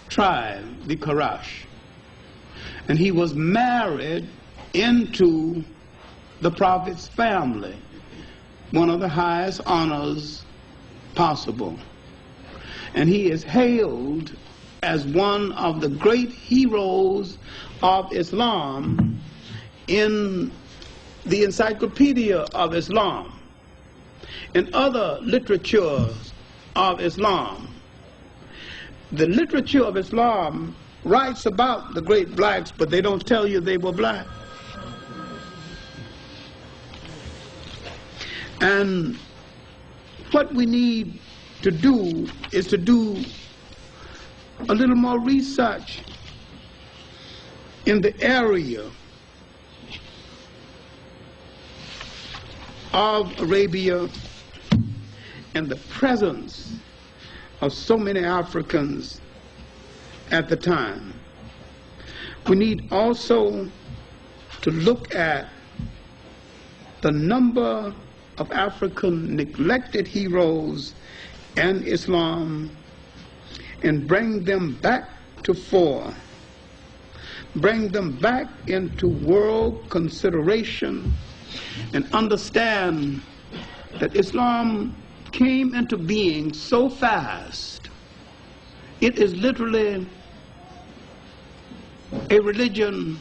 tribe, the Quraysh, and he was married into the Prophet's family, one of the highest honors possible. And he is hailed as one of the great heroes of Islam in the Encyclopedia of Islam, in other literatures of Islam. The literature of Islam writes about the great blacks, but they don't tell you they were black. And what we need to do is to do a little more research in the area of Arabia and the presence of so many Africans at the time. We need also to look at the number of African neglected heroes and Islam and bring them back to fore, bring them back into world consideration, and understand that Islam came into being so fast. It is literally a religion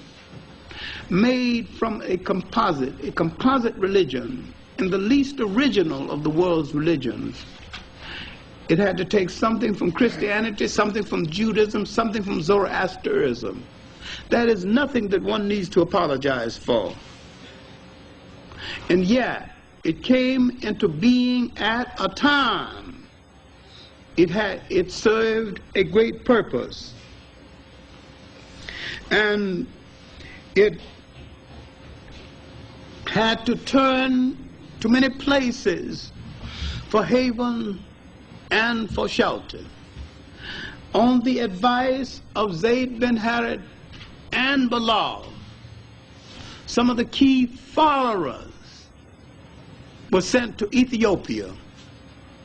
made from a composite religion, and the least original of the world's religions. It had to take something from Christianity, something from Judaism, something from Zoroastrianism. That is nothing that one needs to apologize for. And yet, it came into being at a time. It served a great purpose. And it had to turn to many places for haven and for shelter. On the advice of Zayd bin Harith and Bilal, some of the key followers were sent to Ethiopia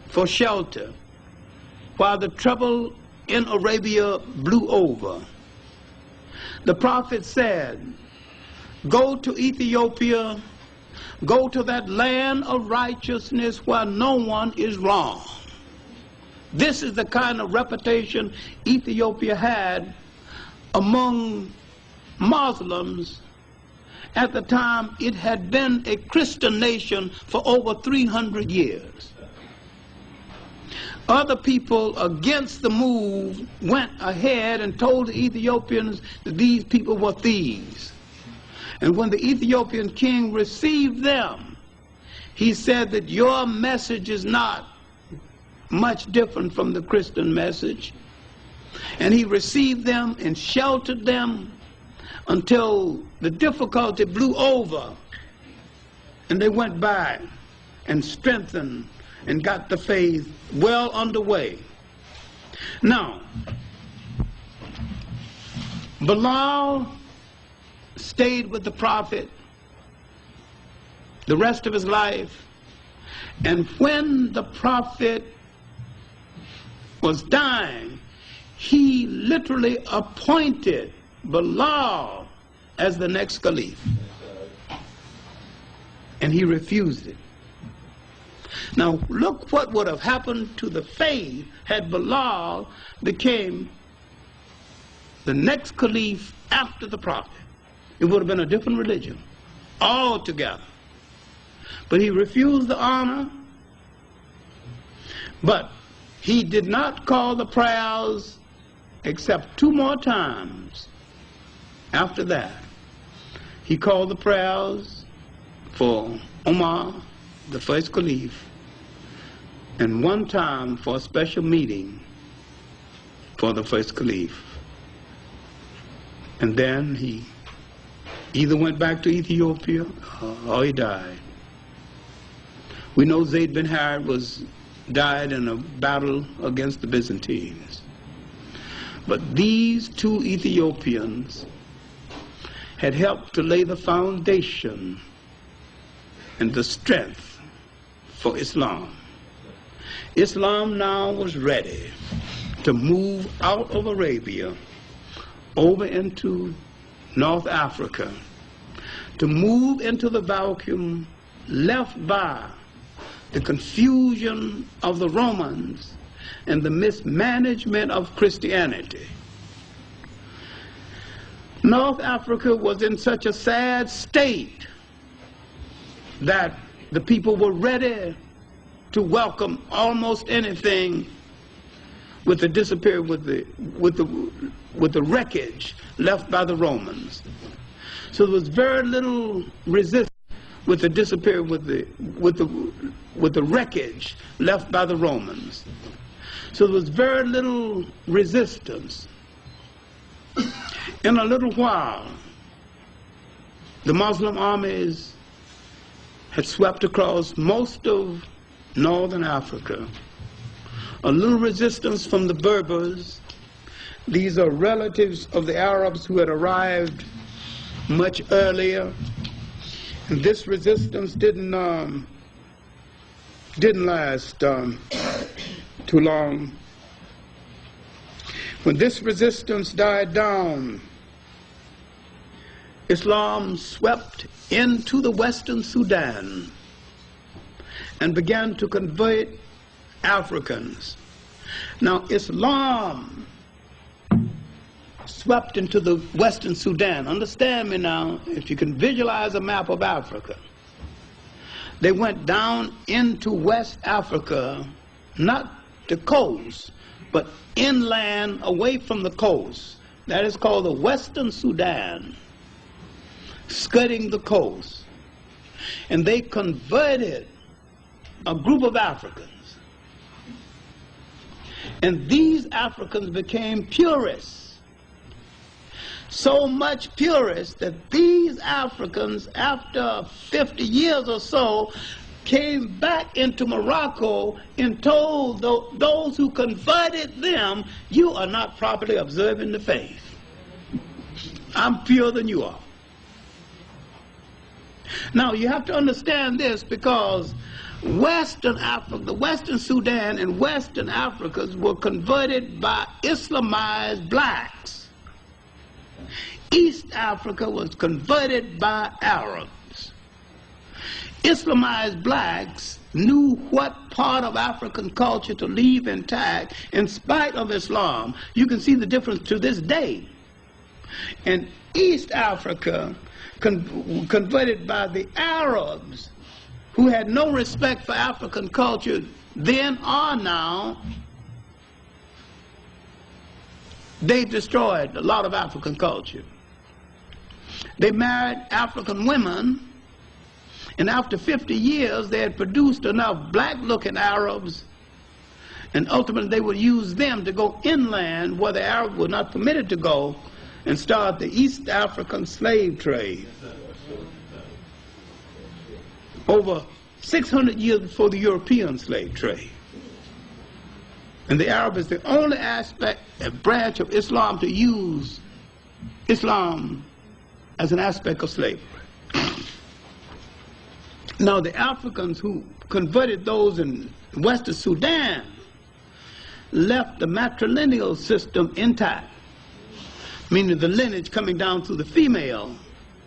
for shelter while the trouble in Arabia blew over. The prophet said, "Go to Ethiopia, go to that land of righteousness where no one is wrong." This is the kind of reputation Ethiopia had among Muslims. At the time, it had been a Christian nation for over 300 years. Other people against the move went ahead and told the Ethiopians that these people were thieves. And when the Ethiopian king received them, he said that your message is not much different from the Christian message. And he received them and sheltered them until the difficulty blew over and they went back and strengthened and got the faith well underway. Now, Bilal stayed with the prophet the rest of his life, and when the prophet was dying, he literally appointed Bilal as the next caliph, and he refused it. Now look what would have happened to the faith had Bilal became the next caliph after the prophet. It would have been a different religion altogether. But he refused the honor, but he did not call the prayers except 2 more times. After that, he called the prayers for Omar, the first caliph, and 1 time for a special meeting for the first caliph. And then he either went back to Ethiopia or he died. We know Zayd bin Harith died in a battle against the Byzantines. But these 2 Ethiopians had helped to lay the foundation and the strength for Islam. Islam now was ready to move out of Arabia over into North Africa, to move into the vacuum left by the confusion of the Romans and the mismanagement of Christianity. North Africa was in such a sad state that the people were ready to welcome almost anything with the wreckage left by the Romans. So there was very little resistance with the wreckage left by the Romans. So there was very little resistance. In a little while, the Muslim armies had swept across most of northern Africa. A little resistance from the Berbers. These are relatives of the Arabs who had arrived much earlier. And this resistance didn't didn't last too long. When this resistance died down, Islam swept into the Western Sudan and began to convert Africans. Now, Islam swept into the Western Sudan. Understand me now, if you can visualize a map of Africa. They went down into West Africa, not the coast, but inland away from the coast. That is called the Western Sudan, skirting the coast. And they converted a group of Africans. And these Africans became purists. So much purists that these Africans, after 50 years or so, came back into Morocco and told those who converted them, you are not properly observing the faith. I'm purer than you are. Now, you have to understand this, because Western Africa, the Western Sudan and Western Africans were converted by Islamized blacks. East Africa was converted by Arabs. Islamized blacks knew what part of African culture to leave intact in spite of Islam. You can see the difference to this day. And East Africa, converted by the Arabs, who had no respect for African culture then or now, they destroyed a lot of African culture. They married African women, and after 50 years they had produced enough black-looking Arabs, and ultimately they would use them to go inland where the Arabs were not permitted to go and start the East African slave trade. Over 600 years before the European slave trade. And the Arab is the only aspect, a branch of Islam to use Islam as an aspect of slavery. Now, the Africans who converted those in Western Sudan left the matrilineal system intact, meaning the lineage coming down through the female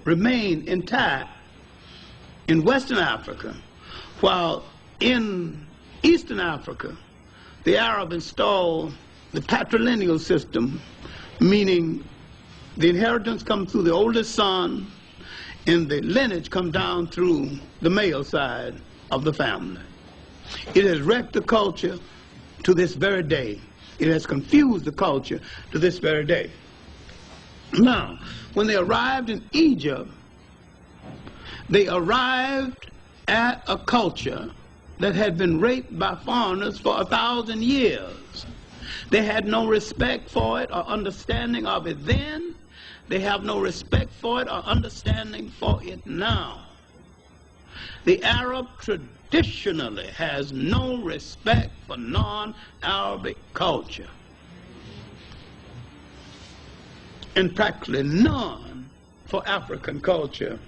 remained intact in Western Africa, while in Eastern Africa, the Arab installed the patrilineal system, meaning the inheritance comes through the oldest son, and the lineage comes down through the male side of the family. It has wrecked the culture to this very day. It has confused the culture to this very day. Now, when they arrived in Egypt, they arrived at a culture that had been raped by foreigners for 1,000 years. They had no respect for it or understanding of it then. They have no respect for it or understanding for it now. The Arab traditionally has no respect for non-Arabic culture, and practically none for African culture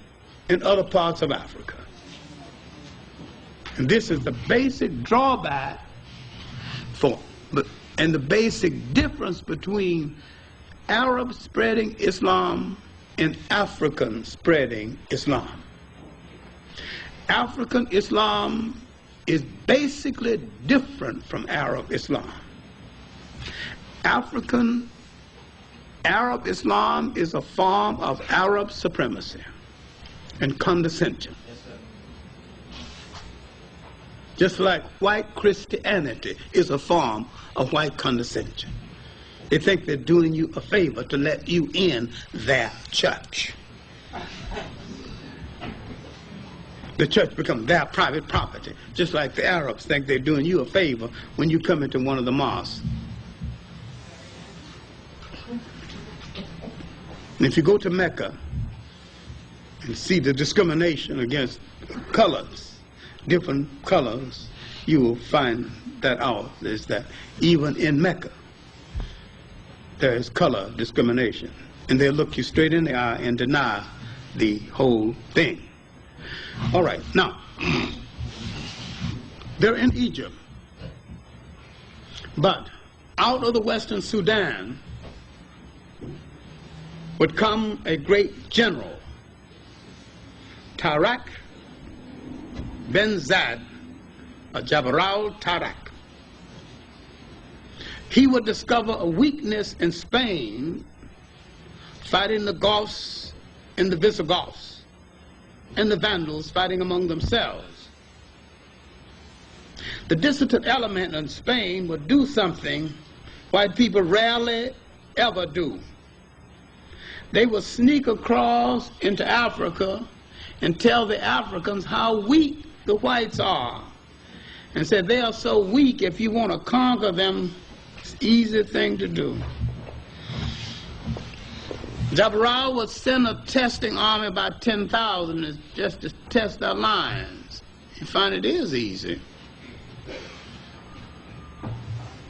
in other parts of Africa. And this is the basic drawback and the basic difference between Arabs spreading Islam and Africans spreading Islam. African Islam is basically different from Arab Islam. Arab Islam is a form of Arab supremacy and condescension. Just like white Christianity is a form of white condescension. They think they're doing you a favor to let you in their church. The church becomes their private property, just like the Arabs think they're doing you a favor when you come into one of the mosques. And if you go to Mecca and see the discrimination against colors, different colors, you will find that out, is that even in Mecca, there is color discrimination. And they'll look you straight in the eye and deny the whole thing. All right, now, They're in Egypt. But out of the Western Sudan would come a great general, Clarke Ben Zad, Jabral Clarke. He would discover a weakness in Spain fighting the Goths and the Visigoths and the Vandals fighting among themselves. The dissident element in Spain would do something white people rarely ever do. They would sneak across into Africa and tell the Africans how weak the whites are, and said they are so weak, if you want to conquer them, it's an easy thing to do. Jabral would send a testing army, about 10,000, just to test their lines. You find it is easy.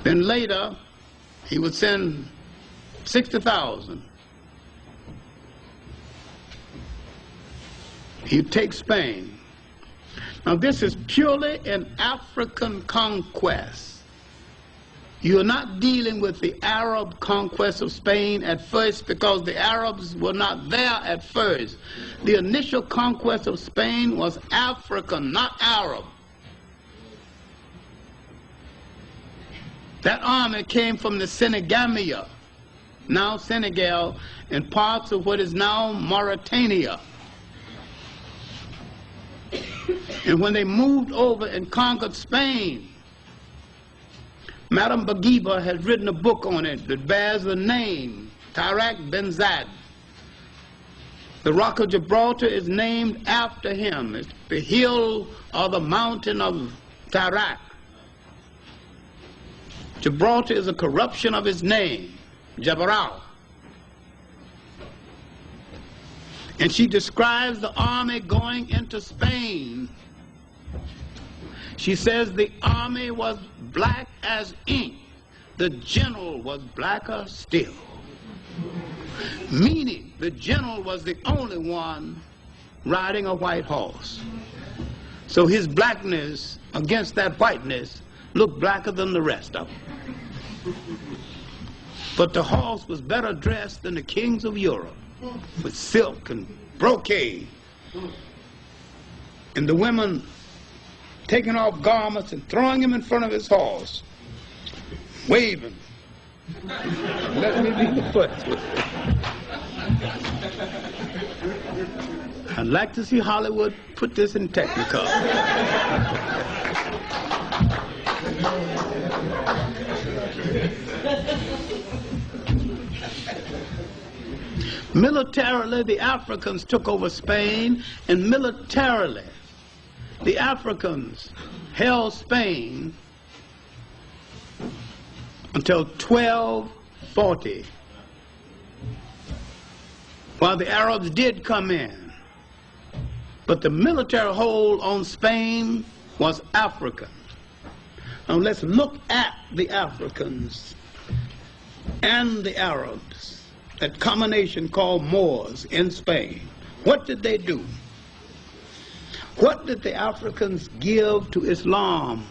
Then later, he would send 60,000. He'd take Spain. Now this is purely an African conquest. You're not dealing with the Arab conquest of Spain at first, because the Arabs were not there at first. The initial conquest of Spain was African, not Arab. That army came from the Senegamia, now Senegal, and parts of what is now Mauritania. And when they moved over and conquered Spain, Madame Bourguiba has written a book on it that bears the name Clarke Ben Zad. The Rock of Gibraltar is named after him. It's the hill or the mountain of Clarke. Gibraltar is a corruption of his name, Jabral. And she describes the army going into Spain. She says the army was black as ink. The general was blacker still. Meaning the general was the only one riding a white horse. So his blackness against that whiteness looked blacker than the rest of them. But the horse was better dressed than the kings of Europe, with silk and brocade. And the women taking off garments and throwing him in front of his horse, waving. Let me be the first. I'd like to see Hollywood put this in Technicolor. Militarily, the Africans took over Spain, and militarily, the Africans held Spain until 1240, while the Arabs did come in. But the military hold on Spain was African. Now let's look at the Africans and the Arabs, that combination called Moors in Spain. What did they do? What did the Africans give to Islam?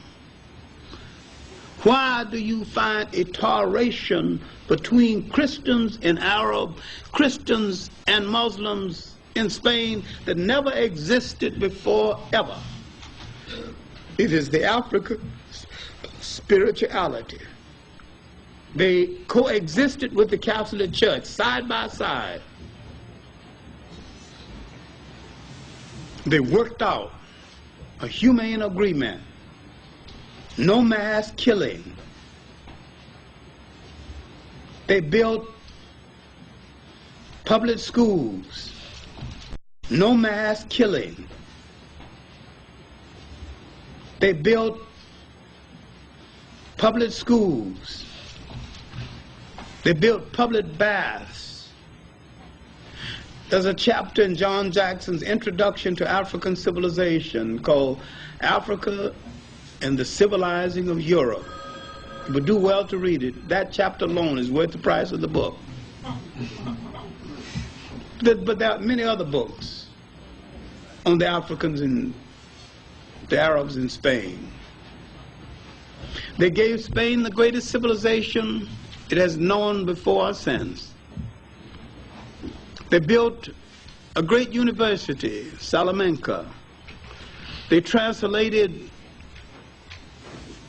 Why do you find a toleration between Christians and Arab, Christians and Muslims in Spain that never existed before ever? It is the African spirituality. They coexisted with the Catholic Church side by side. They worked out a humane agreement. No mass killing. They built public schools. No mass killing. They built public schools. They built public baths. There's a chapter in John Jackson's Introduction to African Civilization called Africa and the Civilizing of Europe. You would do well to read it. That chapter alone is worth the price of the book. But there are many other books on the Africans and the Arabs in Spain. They gave Spain the greatest civilization it has known before or since. They built a great university, Salamanca. They translated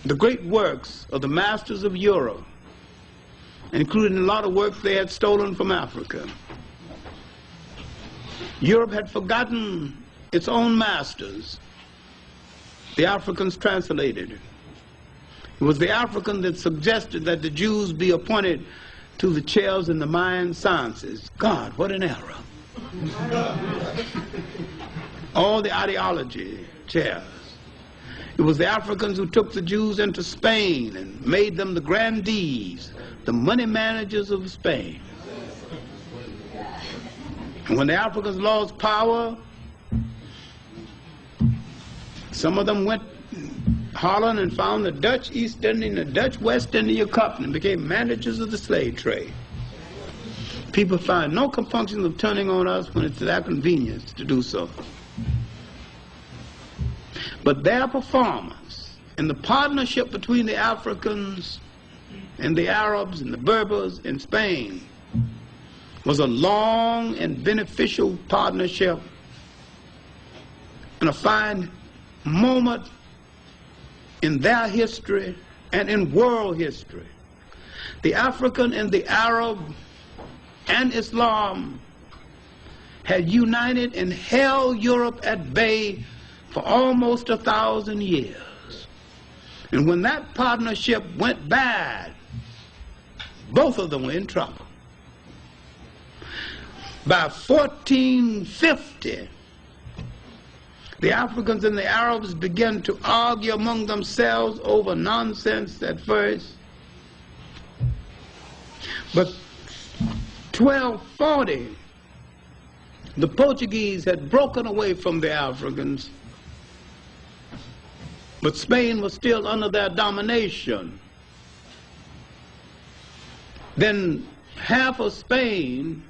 the great works of the masters of Europe, including a lot of works they had stolen from Africa. Europe had forgotten its own masters. The Africans translated it. It was the African that suggested that the Jews be appointed to the chairs in the mind sciences. God, what an error. All the ideology chairs. It was the Africans who took the Jews into Spain and made them the grandees, the money managers of Spain. And when the Africans lost power, some of them went Holland and found the Dutch East India and the Dutch West India Company and became managers of the slave trade. People find no compunction of turning on us when it's their convenience to do so. But their performance in the partnership between the Africans and the Arabs and the Berbers in Spain was a long and beneficial partnership and a fine moment in their history and in world history. The African and the Arab and Islam had united and held Europe at bay for almost 1,000 years. And when that partnership went bad, both of them were in trouble. By 1450, the Africans and the Arabs began to argue among themselves over nonsense at first. But 1240, the Portuguese had broken away from the Africans, but Spain was still under their domination. Then half of Spain,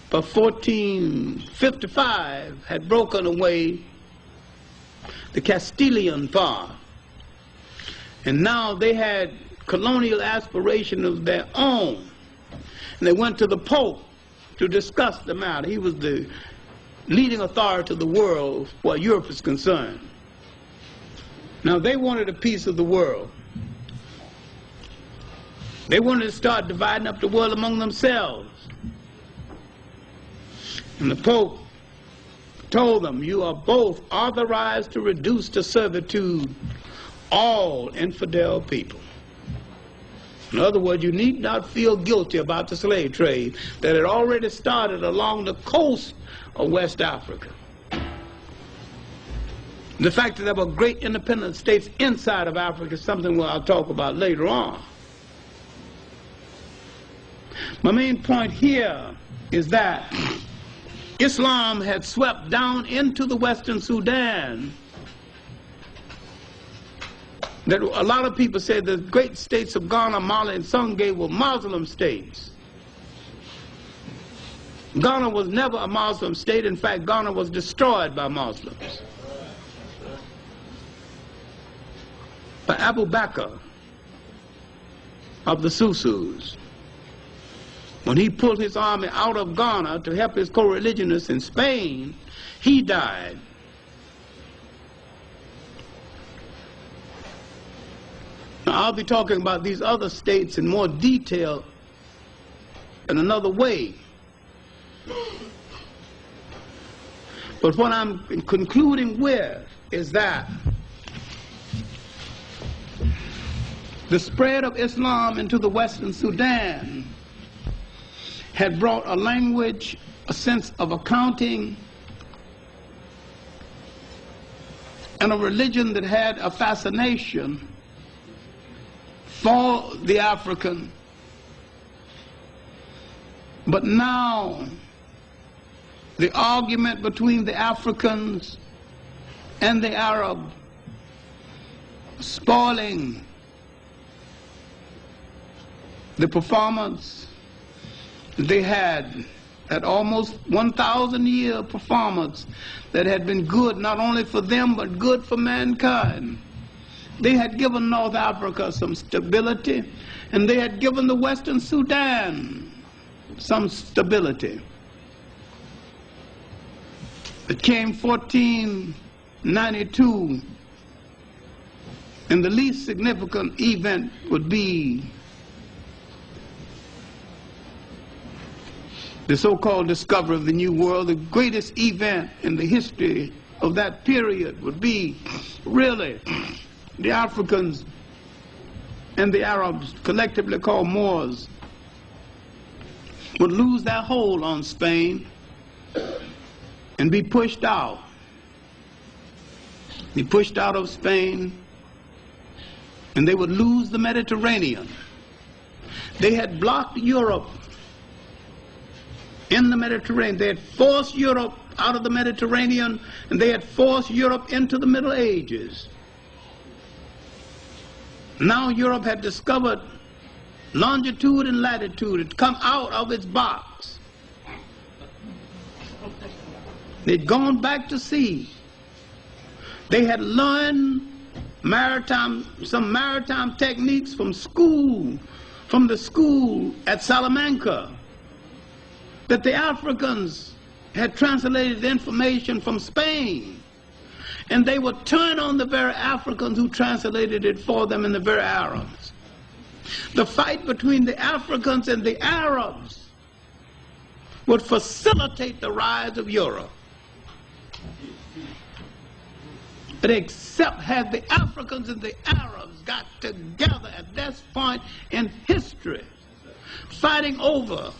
by 1455, had broken away, the Castilian part. And now they had colonial aspirations of their own. And they went to the Pope to discuss the matter. He was the leading authority of the world where Europe is concerned. Now they wanted a piece of the world. They wanted to start dividing up the world among themselves. And the Pope told them, you are both authorized to reduce to servitude all infidel people. In other words, you need not feel guilty about the slave trade that had already started along the coast of West Africa. The fact that there were great independent states inside of Africa is something I'll talk about later on. My main point here is that Islam had swept down into the Western Sudan, that a lot of people say the great states of Ghana, Mali, and Songhai were Muslim states. Ghana was never a Muslim state. In fact, Ghana was destroyed by Muslims. By Abu Bakr of the Susus. When he pulled his army out of Ghana to help his co-religionists in Spain, he died. Now, I'll be talking about these other states in more detail in another way. But what I'm concluding with is that the spread of Islam into the Western Sudan had brought a language, a sense of accounting, and a religion that had a fascination for the African. But now, the argument between the Africans and the Arab, spoiling the performance they had, that almost 1,000-year performance that had been good not only for them but good for mankind. They had given North Africa some stability, and they had given the Western Sudan some stability. It came 1492, and the least significant event would be the so-called discovery of the New World. The greatest event in the history of that period would be really the Africans and the Arabs, collectively called Moors, would lose their hold on Spain and be pushed out. Be pushed out of Spain, and they would lose the Mediterranean. They had blocked Europe in the Mediterranean. They had forced Europe out of the Mediterranean, and they had forced Europe into the Middle Ages. Now Europe had discovered longitude and latitude. It had come out of its box. They'd gone back to sea. They had learned some maritime techniques from the school at Salamanca, that the Africans had translated the information from Spain, and they would turn on the very Africans who translated it for them and the very Arabs. The fight between the Africans and the Arabs would facilitate the rise of Europe. But except had the Africans and the Arabs got together at this point in history, fighting over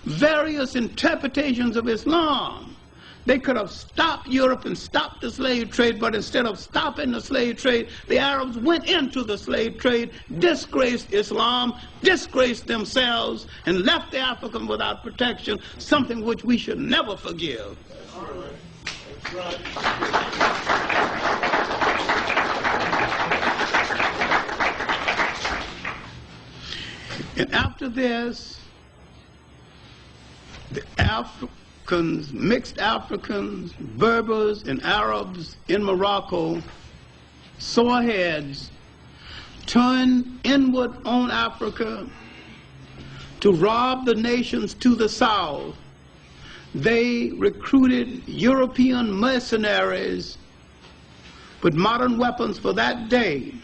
various interpretations of Islam, they could have stopped Europe and stopped the slave trade. But instead of stopping the slave trade, the Arabs went into the slave trade, disgraced Islam, disgraced themselves, and left the African without protection, something which we should never forgive. And after this, the Africans, mixed Africans, Berbers, and Arabs in Morocco, sore heads, turned inward on Africa to rob the nations to the south. They recruited European mercenaries with modern weapons for that day,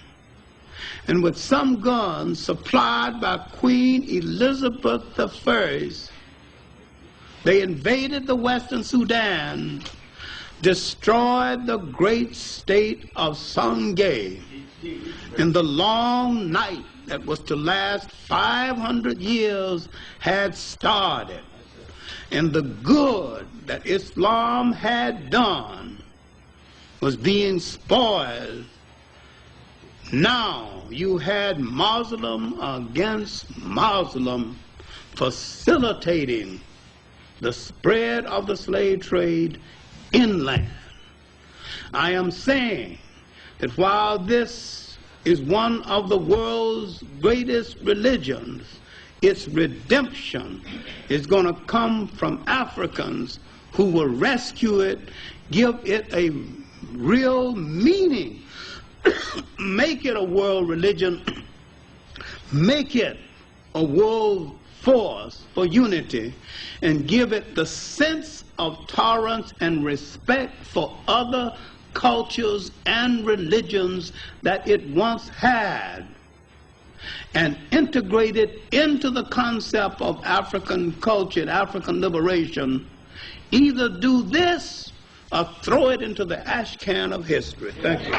and with some guns supplied by Queen Elizabeth I, they invaded the Western Sudan, destroyed the great state of Sangay. In the long night that was to last 500 years had started, and the good that Islam had done was being spoiled. Now you had Muslim against Muslim facilitating the spread of the slave trade inland. I am saying that while this is one of the world's greatest religions, its redemption is going to come from Africans who will rescue it, give it a real meaning, make it a world religion, make it a world force for unity, and give it the sense of tolerance and respect for other cultures and religions that it once had, and integrate it into the concept of African culture and African liberation. Either do this or throw it into the ash can of history. Thank you.